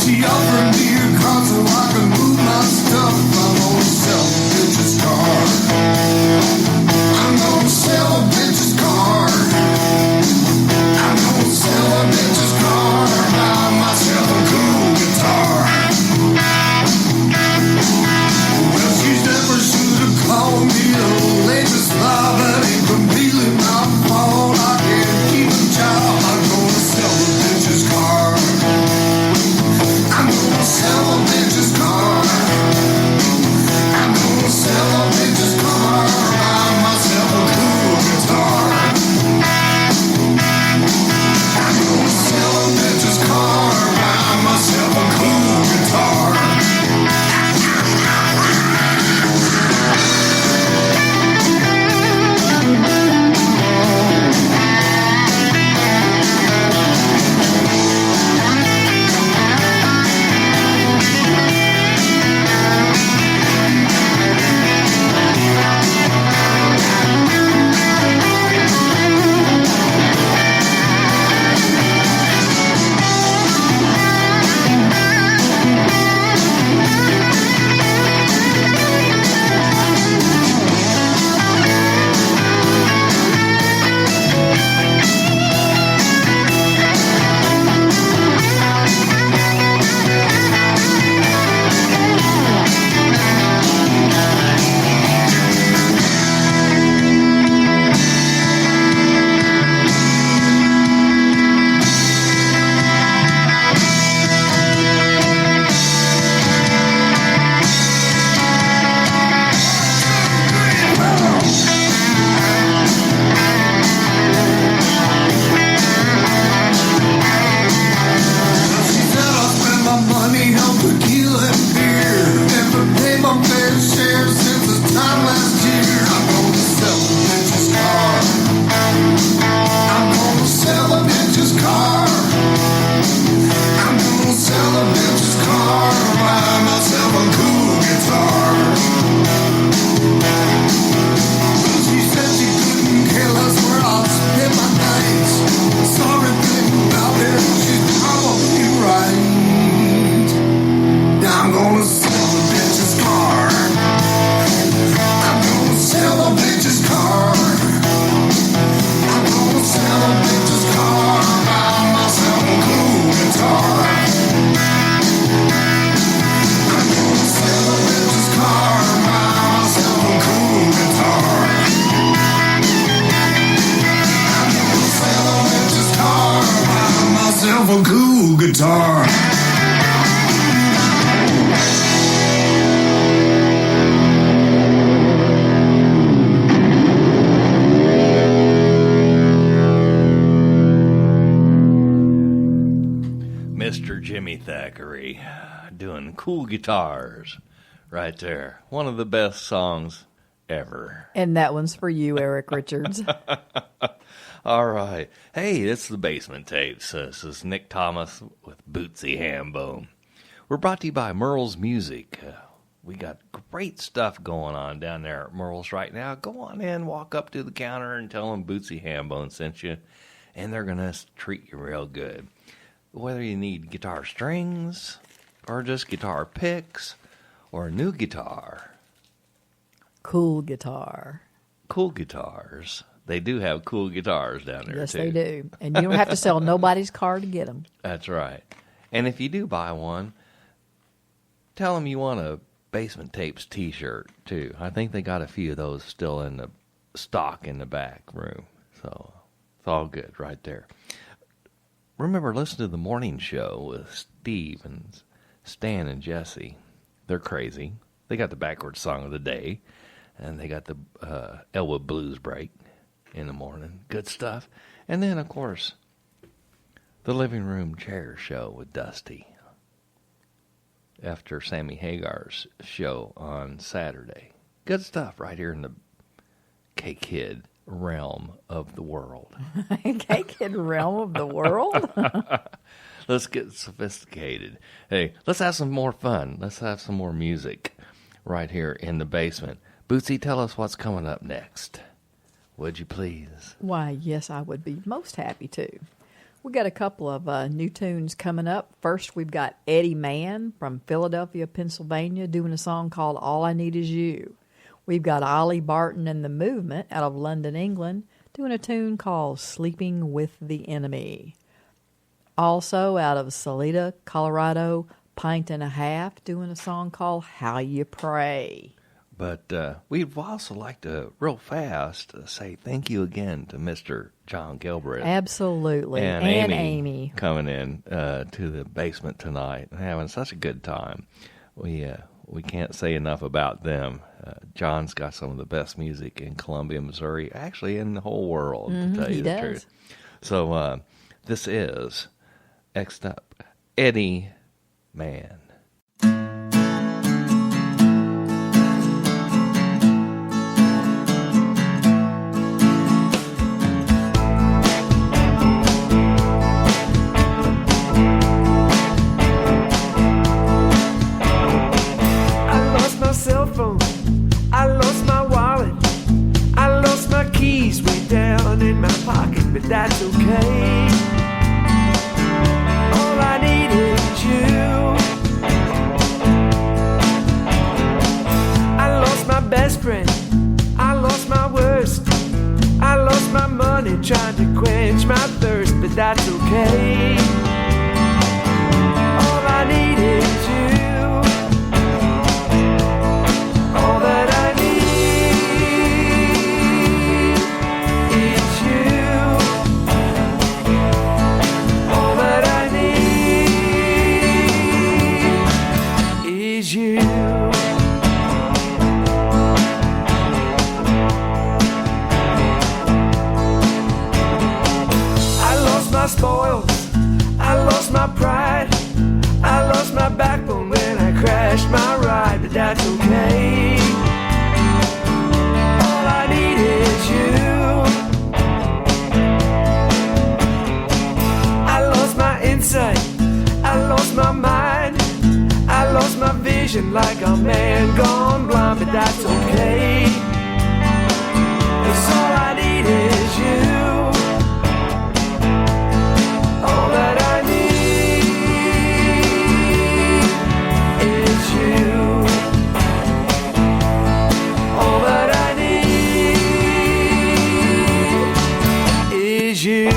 She offered me a car so I could move my stuff. I'm gonna sell a bitch's car. I'm gonna sell a bitch's car. I'm gonna sell a bitch's car. Buy myself a cool guitar. Well, she's never should have called me a latest fly. That ain't completely my fault. I can't keep a job. I'm gonna sell a bitch's car. powerful, cool guitar. Mr. Jimmy Thackeray doing cool guitars right there. One of the best songs ever. And that one's for you, Eric Richards. All right. Hey, it's the Basement Tapes. This is Nick Thomas with Bootsy Hambone. We're brought to you by Merle's Music. We got great stuff going on down there at Merle's right now. Go on in, walk up to the counter, and tell them Bootsy Hambone sent you, and they're going to treat you real good. Whether you need guitar strings, or just guitar picks, or a new guitar. Cool guitar. Cool guitars. They do have cool guitars down there, Yes, too. they do. And you don't have to sell nobody's car to get them. That's right. And if you do buy one, tell them you want a Basement Tapes t-shirt, too. I think they got a few of those still in the stock in the back room. So it's all good right there. Remember, listen to the morning show with Steve and Stan and Jesse. They're crazy. They got the backwards song of the day, and they got the Elwood Blues break in the morning. Good stuff. And then, of course, the living room chair show with Dusty after Sammy Hagar's show on Saturday. Good stuff right here in the K-Kid realm of the world. K-Kid realm of the world? Let's get sophisticated. Hey, let's have some more fun. Let's have some more music right here in the basement. Bootsy, tell us what's coming up next. Would you please? Why, yes, I would be most happy to. We got a couple of new tunes coming up. First, we've got Eddy Mann from Philadelphia, Pennsylvania, doing a song called All I Need Is You. We've got Ollie Barton and the Movement out of London, England, doing a tune called Sleeping with the Enemy. Also, out of Salida, Colorado, Pint and a Half, doing a song called How You Pray. But we'd also like to, real fast, say thank you again to Mr. John Galbraith. Absolutely. And Amy. Coming in to the basement tonight and having such a good time. We can't say enough about them. John's got some of the best music in Columbia, Missouri, actually in the whole world, to tell you the truth. So this is, next up, Eddy Mann. I lost my wallet, I lost my keys way down in my pocket, but that's okay. All I need is you. I lost my best friend, I lost my worst, I lost my money trying to quench my thirst, but that's okay. All I need is you. All that I need is you. All that I need is you. I lost my spoils, I lost my pride, I lost my backbone when I crashed my ride, but that's okay. All I need is you. I lost my insight, I lost my mind, I lost my vision like a man gone blind, but that's okay. 'Cause all I need is you. All that I need is you. All that I need is you.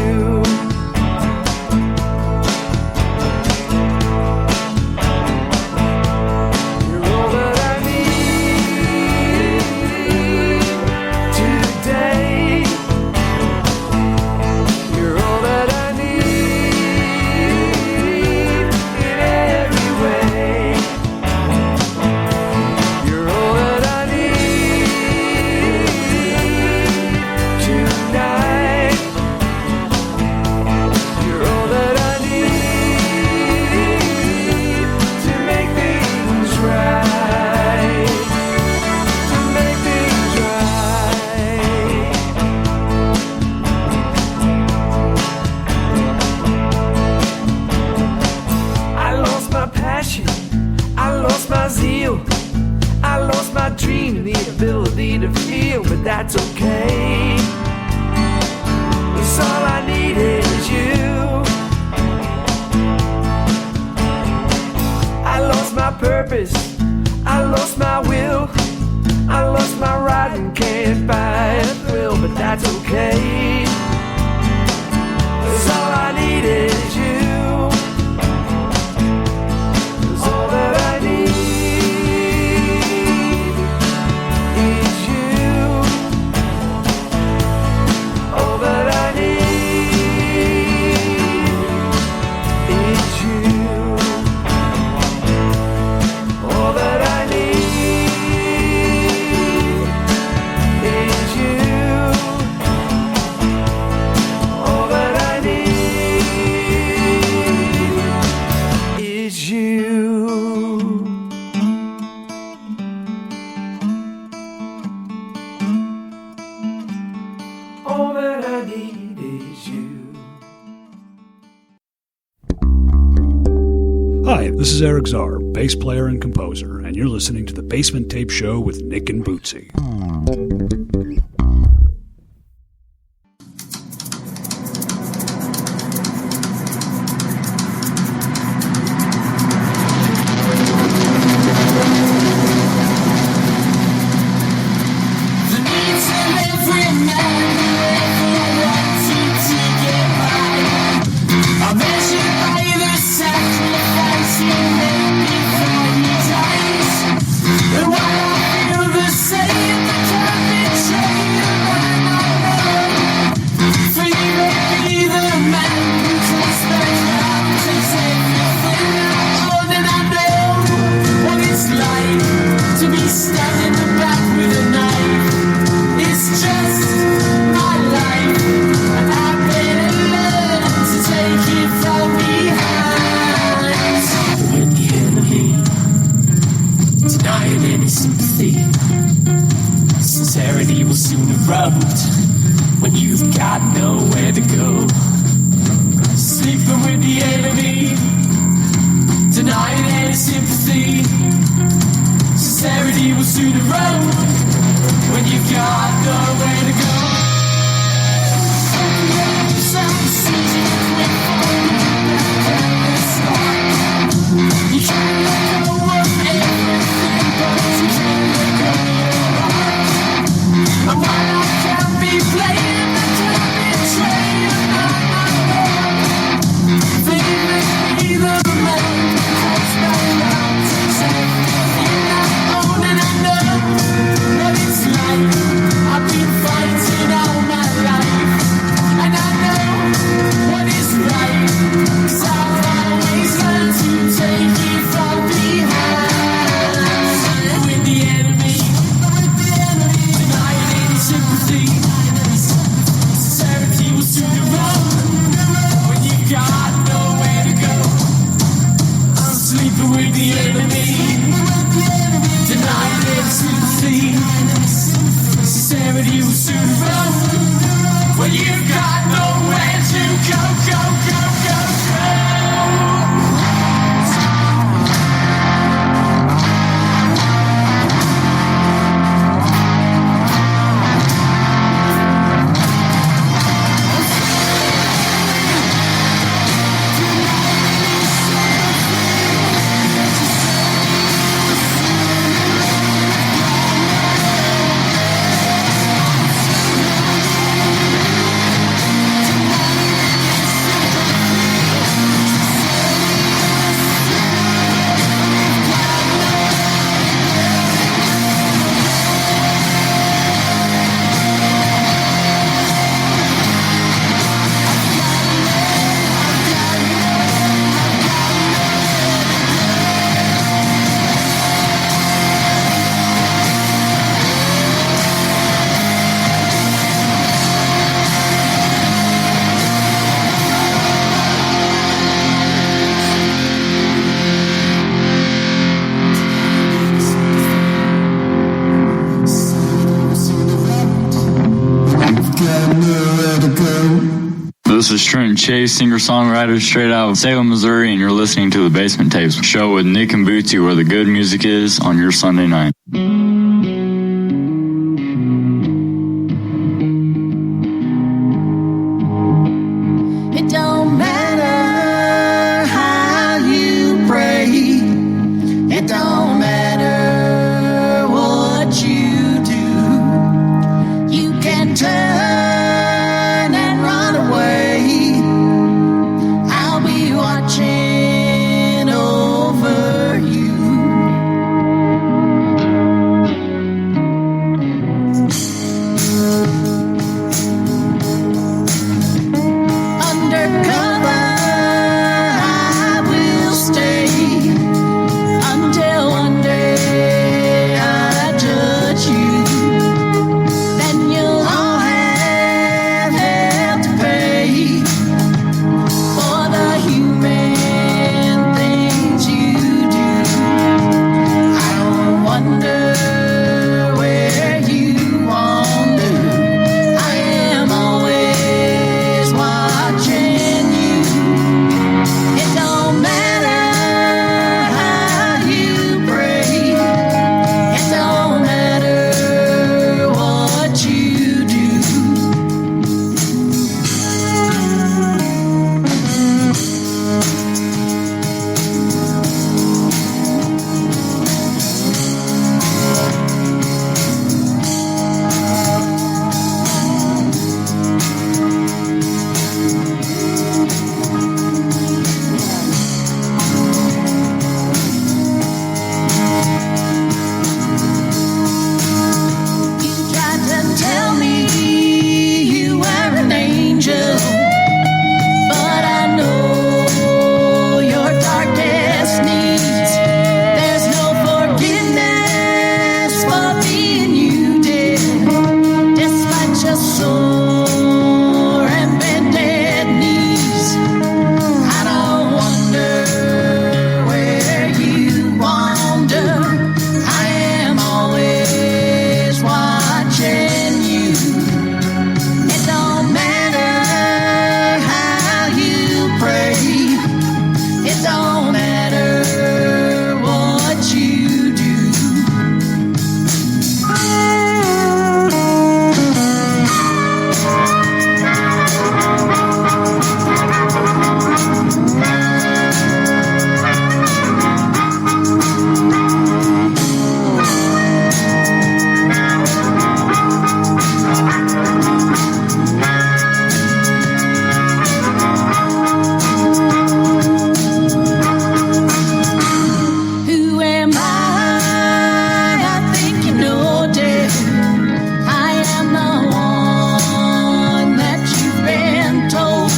You're all that I need. purpose. I lost my will. I lost my ride and can't buy a thrill, but that's okay. 'Cause all I need is you. All that I need is you. All that I need is you. All that I need is you. All that I need is you. All that I need is you. Hi, this is Eric Czar, bass player and composer, and you're listening to the Basement Tape Show with Nick and Bootsy. The needs of every man who ever wanted to get by are measured by the sacrifice he made before he dies. And while I feel the same, I can't betray the man I love. For you may be the man who takes back now, takes everything I own, and I know what it's like to be stabbed in the back with a knife. It's just my life, and I better learn to take it from behind. When the enemy denying any sympathy, sincerity will soon erupt when you've got nowhere to go. Sleeping with the enemy, denying any sympathy, sincerity will soon erupt when you got nowhere to go. Some decisions wait for you at the start. You can't let go of everything, but you can't let go of your heart. And while I can't be playing, I can't betray you, not my love. For you may be the man who comes back round, takes everything I own, and I know what it's like. I've been fighting all my life, and I know what is right. 'Cause I've always learned to take it from behind. With the enemy, denying any sympathy, sincerity will soon erupt when you got nowhere to go. I'm sleeping with the enemy, denying any sympathy, sincerity will soon erupt when you got nowhere to go, go, go, go, go. This is Trent Chase, singer-songwriter straight out of Salem, Missouri, and you're listening to the Basement Tapes show with Nick and Bootsy, where the good music is on your Sunday night. It don't matter how you pray. It don't watching over you. Undercover, I will stay until one day I judge you. Then you'll all have hell to pay for the human things you do. I don't wonder where you wander. I am always watching you. It don't matter how you pray. It don't matter what you do. You tried to tell me you were an angel, but I know your darkest needs. There's no forgiveness for being you did, despite your sore and bended knees. I don't wonder where you wander. I am always watching you. It don't matter how you pray. It don't matter what you do. Who am I? I think you know, dear. I am the one that you've been told.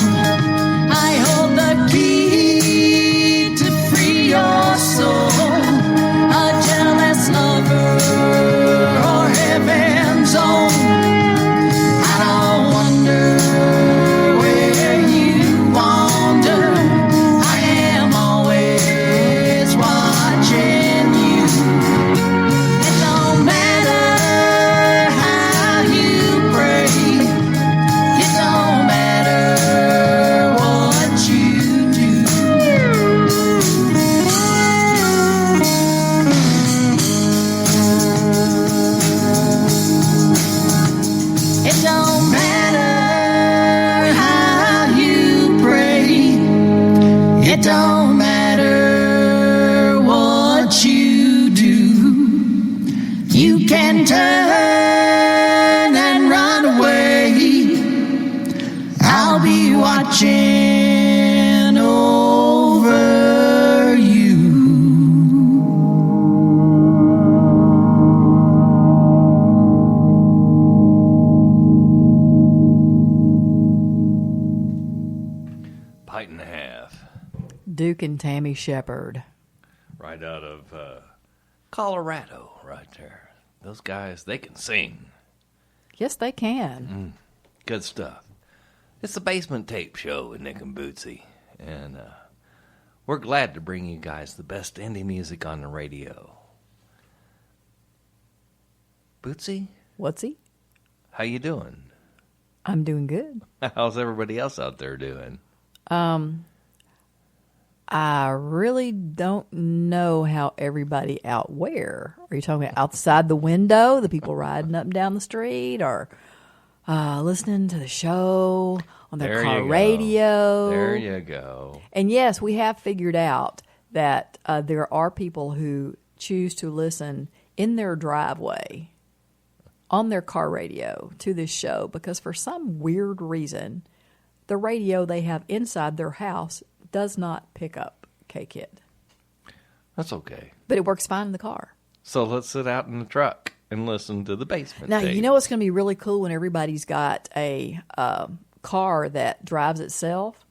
I hold the key to free your soul. A jealous lover or heaven's own. I don't wonder where you wander. I am always watching you. It don't matter how you pray. It don't matter what you do. It don't matter how you pray. It don't matter what you do. You can turn and run away. I'll be watching over you. Pint and a half. Duke and Tammy Shepard. Right out of Colorado, right there. Those guys, they can sing. Yes, they can. Good stuff. It's the Basement Tape Show with Nick and Bootsy. And we're glad to bring you guys the best indie music on the radio. Bootsy, What's he? how you doing? I'm doing good. How's everybody else out there doing? I really don't know how everybody out where. Are you talking about outside the window, the people riding up and down the street, or listening to the show on their There car you go. radio? There you go. And yes, we have figured out that there are people who choose to listen in their driveway on their car radio to this show because for some weird reason, the radio they have inside their house does not pick up K-Kid. That's okay. But it works fine in the car. So let's sit out in the truck and listen to the basement. Now, tape. you know what's going to be really cool when everybody's got a car that drives itself?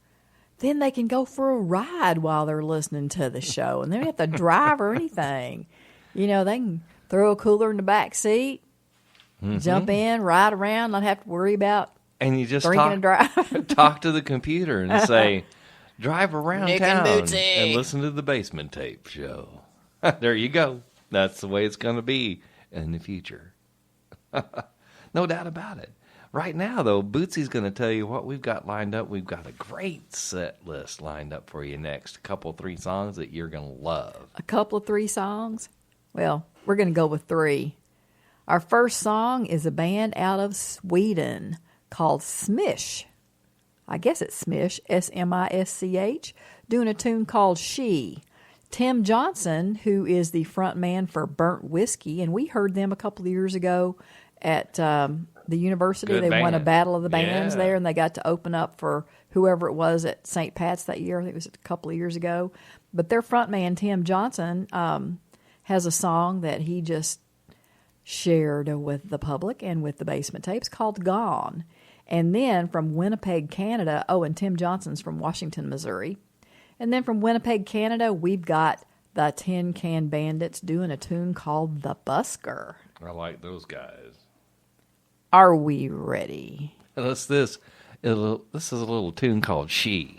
Then they can go for a ride while they're listening to the show. And they don't have to drive or anything. You know, they can throw a cooler in the back seat, jump in, ride around, not have to worry about and you just drinking and driving. talk to the computer and say, drive around Nick town and Bootsy. and listen to the Basement Tape Show. There you go. That's the way it's going to be in the future. No doubt about it. Right now, though, Bootsy's going to tell you what we've got lined up. We've got a great set list lined up for you next. A couple, 3 songs that you're going to love. A couple of 3 songs? Well, we're going to go with 3. Our first song is a band out of Sweden called Smisch. I guess it's Smisch, S-M-I-S-C-H, doing a tune called She. Tim Johnson, who is the front man for Burnt Whiskey, and we heard them a couple of years ago at the university. Good they band. won a battle of the bands Yeah. there, and they got to open up for whoever it was at St. Pat's that year. I think it was a couple of years ago. But their front man, Tim Johnson, has a song that he just shared with the public and with the Basement Tapes called Gone. And then from Winnipeg, Canada, and Tim Johnson's from Washington, Missouri. And then from Winnipeg, Canada, we've got the Tin Can Bandits doing a tune called The Busker. I like those guys. Are we ready? This is a little tune called She.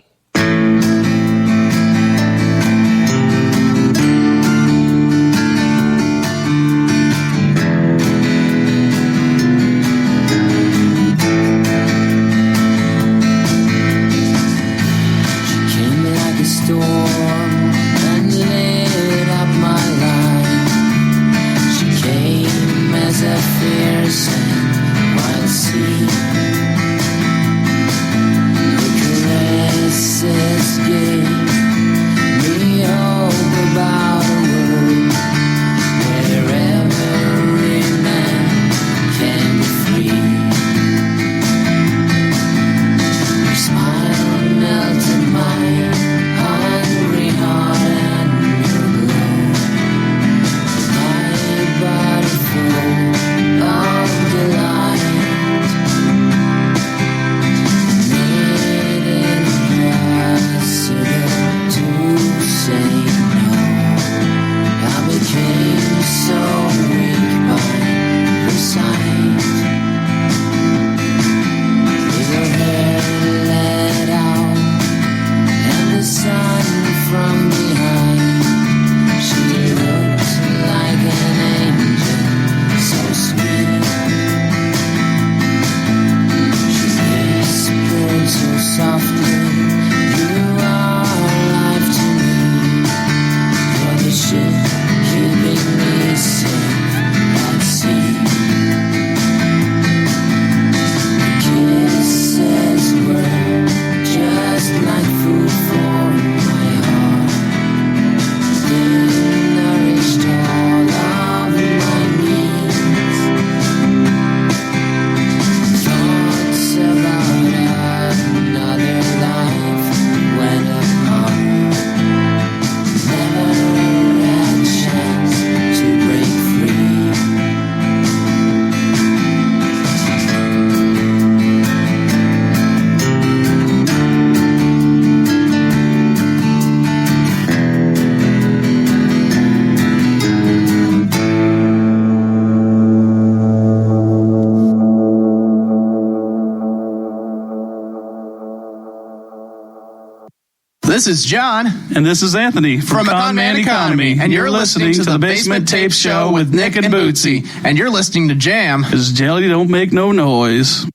This is John. And this is Anthony from Con Man Economy. And you're listening to the Basement Tape Show with Nick and Bootsy. And you're listening to Jam. Because jelly don't make no noise.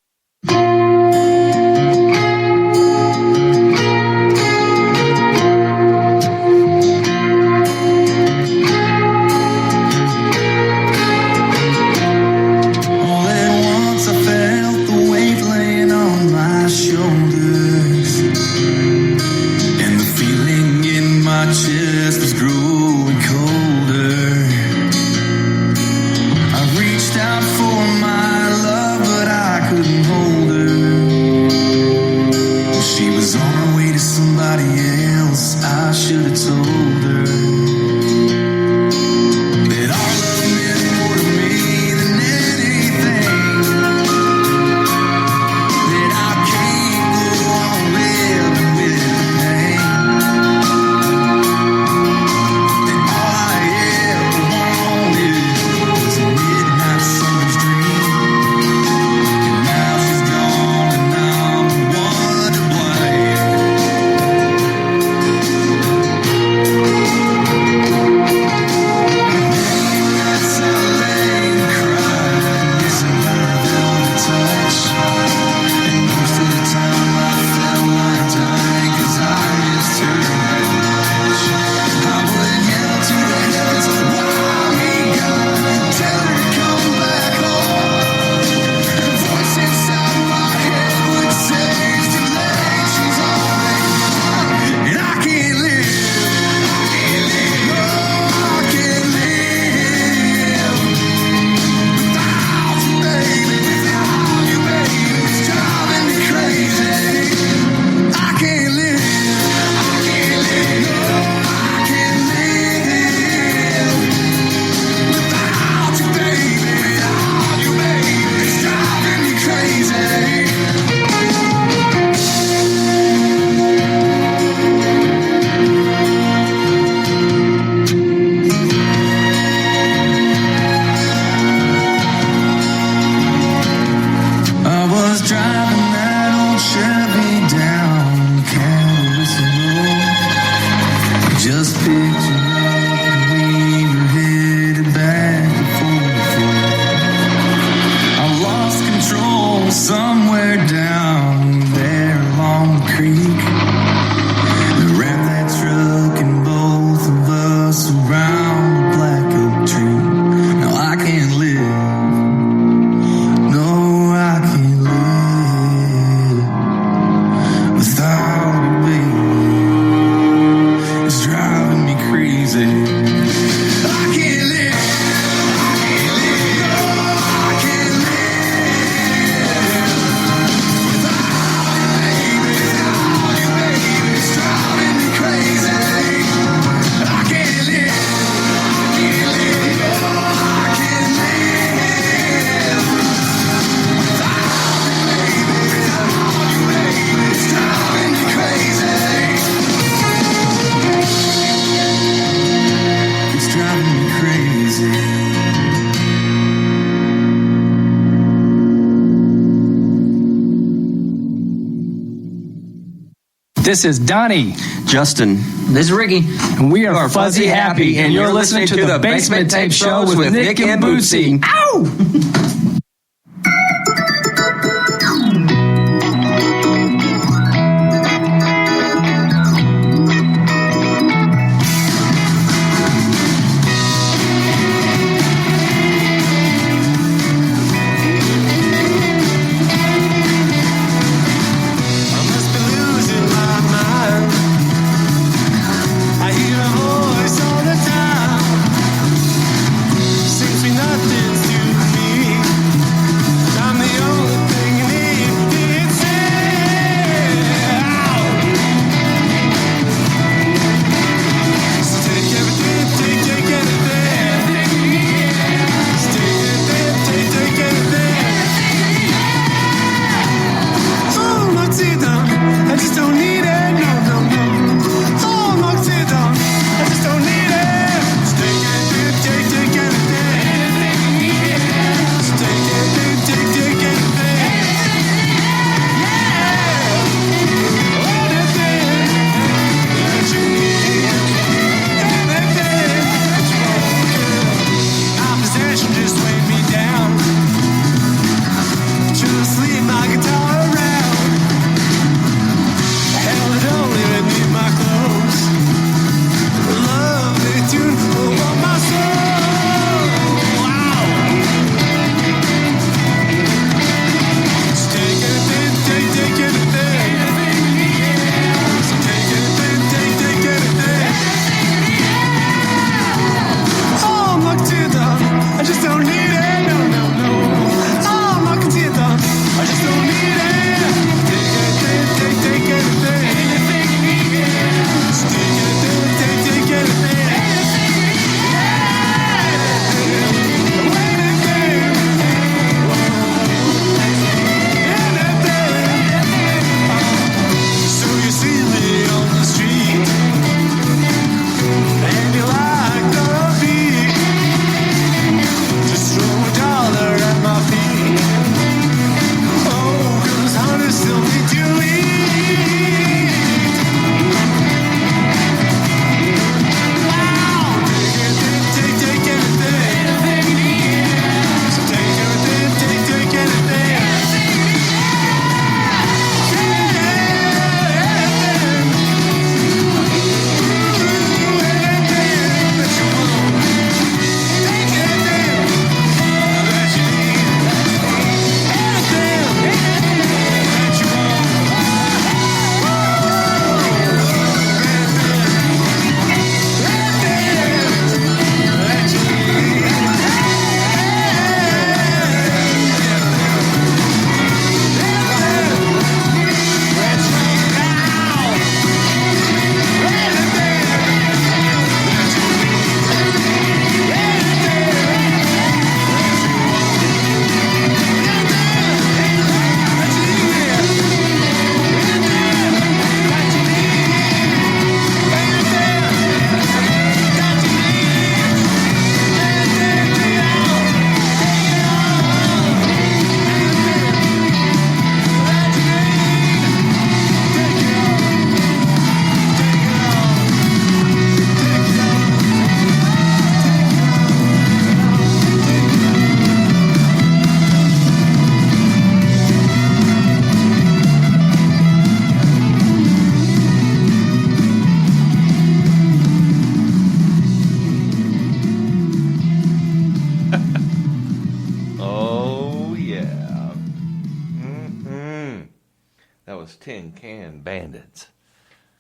I reached out for my love, but I couldn't hold her. gets older, that our love meant more to me than anything, that I can't go on living with the pain, that all I ever wanted was a midnight summer's dream, and now she's gone and I'm the one to blame. That's how late and cried, missing her velvet touch, and most of the time I felt like dying 'cause I missed her that much. I would yell to the heavens, why me God, tell her to come back home. The voice inside my head would say it's too late, she's already gone, and I can't live, no, I can't live without you, baby, without you, baby, it's driving me crazy. I can't live, no, I can't live without you, baby, without you, baby, it's driving me crazy. I was driving that old Chevy down Galbraith Road, just picked her up and we were headed back to 44. I lost control somewhere down there along the creek. They wrapped that truck and both of us around the black oak tree. Now I can't live, no, I can't live without you, baby. It's driving me crazy. I can't live, no, I can't live without you, baby, it's driving me crazy. I can't live, no, I can't live without you, baby, it's driving me crazy. It's driving me crazy. This is Donnie. Justin. This is Ricky. And we are Fuzzy Happy, and you're listening to the Basement Tape Show with Nick and Bootsy. Ow! I must be losing my mind. I hear a voice all the time. Seems to be nothing to me. Tin Can Bandits.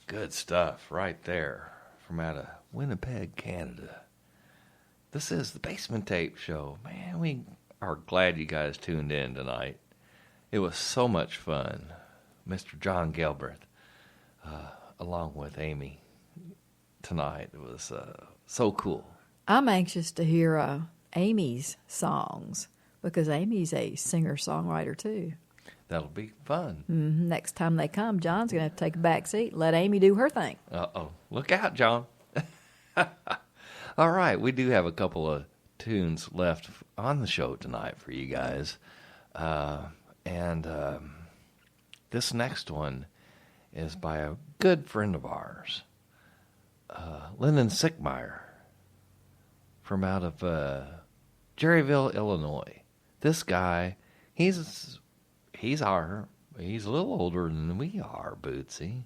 Good stuff right there from out of Winnipeg, Canada. This is the Basement Tape Show. Man, we are glad you guys tuned in tonight. It was so much fun. Mr. John Galbraith, along with Amy tonight. It was so cool. I'm anxious to hear Amy's songs because Amy's a singer-songwriter too. That'll be fun. Mm-hmm. Next time they come, John's going to have to take a back seat and let Amy do her thing. Uh-oh. Look out, John. All right. We do have a couple of tunes left on the show tonight for you guys. This next one is by a good friend of ours, Lyndon Sickmeier, from out of Jerseyville, Illinois. This guy, he's a little older than we are, Bootsy,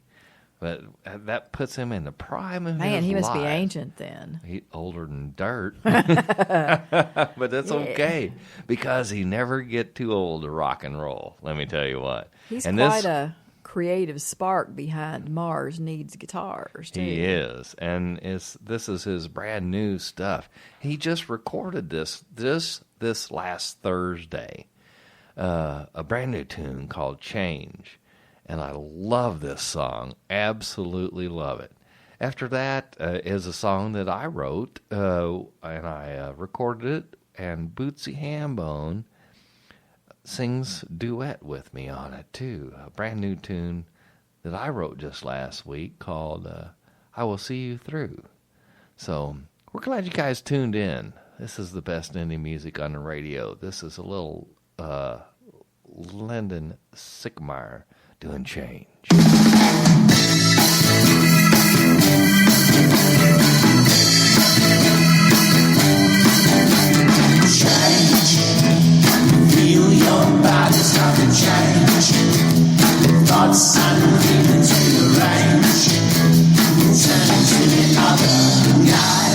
but that puts him in the prime of his life. Man, he must be ancient then. He's older than dirt, but that's okay because he never get too old to rock and roll. Let me tell you what. He's quite a creative spark behind Mars Needs Guitars, too. He is, and this is his brand new stuff. He just recorded this last Thursday, a brand new tune called Change, and I love this song, absolutely love it. After that is a song that I wrote, and I recorded it, and Bootsy Hambone sings duet with me on it too. A brand new tune that I wrote just last week called I Will See You Through. So we're glad you guys tuned in. This is the best indie music on the radio. This is a little Lyndon Sickmeier doing Change. Feel your body start to change. Thoughts and feelings rearrange. Turn to the other guy.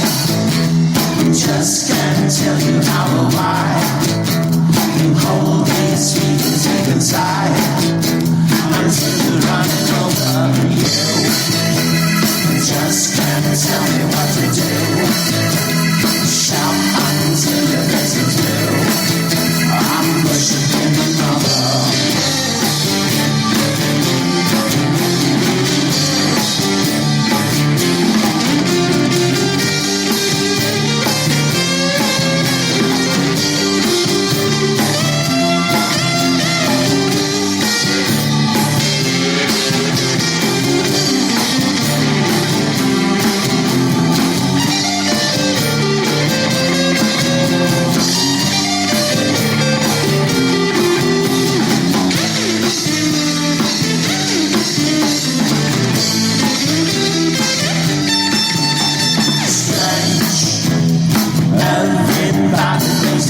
Just can't tell you how or why. You hold these feelings deep inside until they're running over you. Just can't tell me what to do. Shout until your face is blue. I'm worshiping another.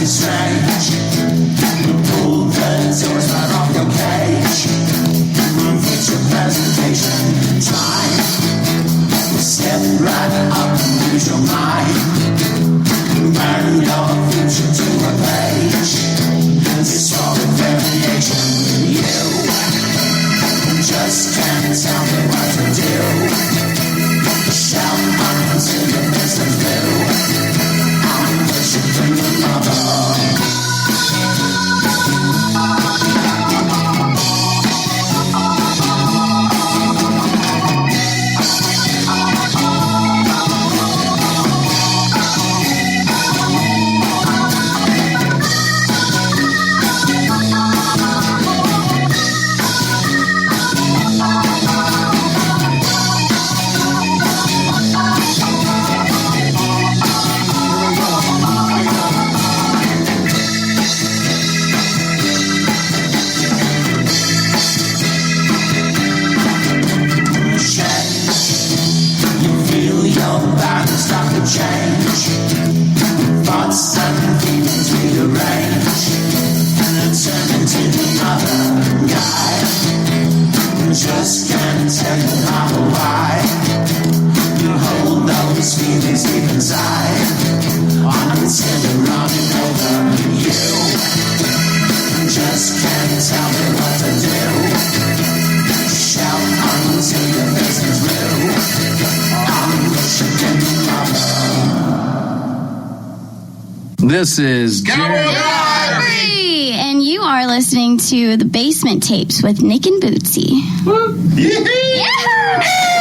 Strange. Pull the doors right off your cage. It's your presentation time. Step right up and lose your mind. Burn your future to a page. Destroy variation. You just can't tell me what to do. Shout until your face is blue. I'm worshiping your mother. Change. Thoughts and feelings rearrange. And turn into another guy. Just can't tell you how or why. You hold those feelings deep inside until they're running over you. Just can't tell me what to do. This is Jerry, and you are listening to the Basement Tapes with Nick and Bootsy. Yeah!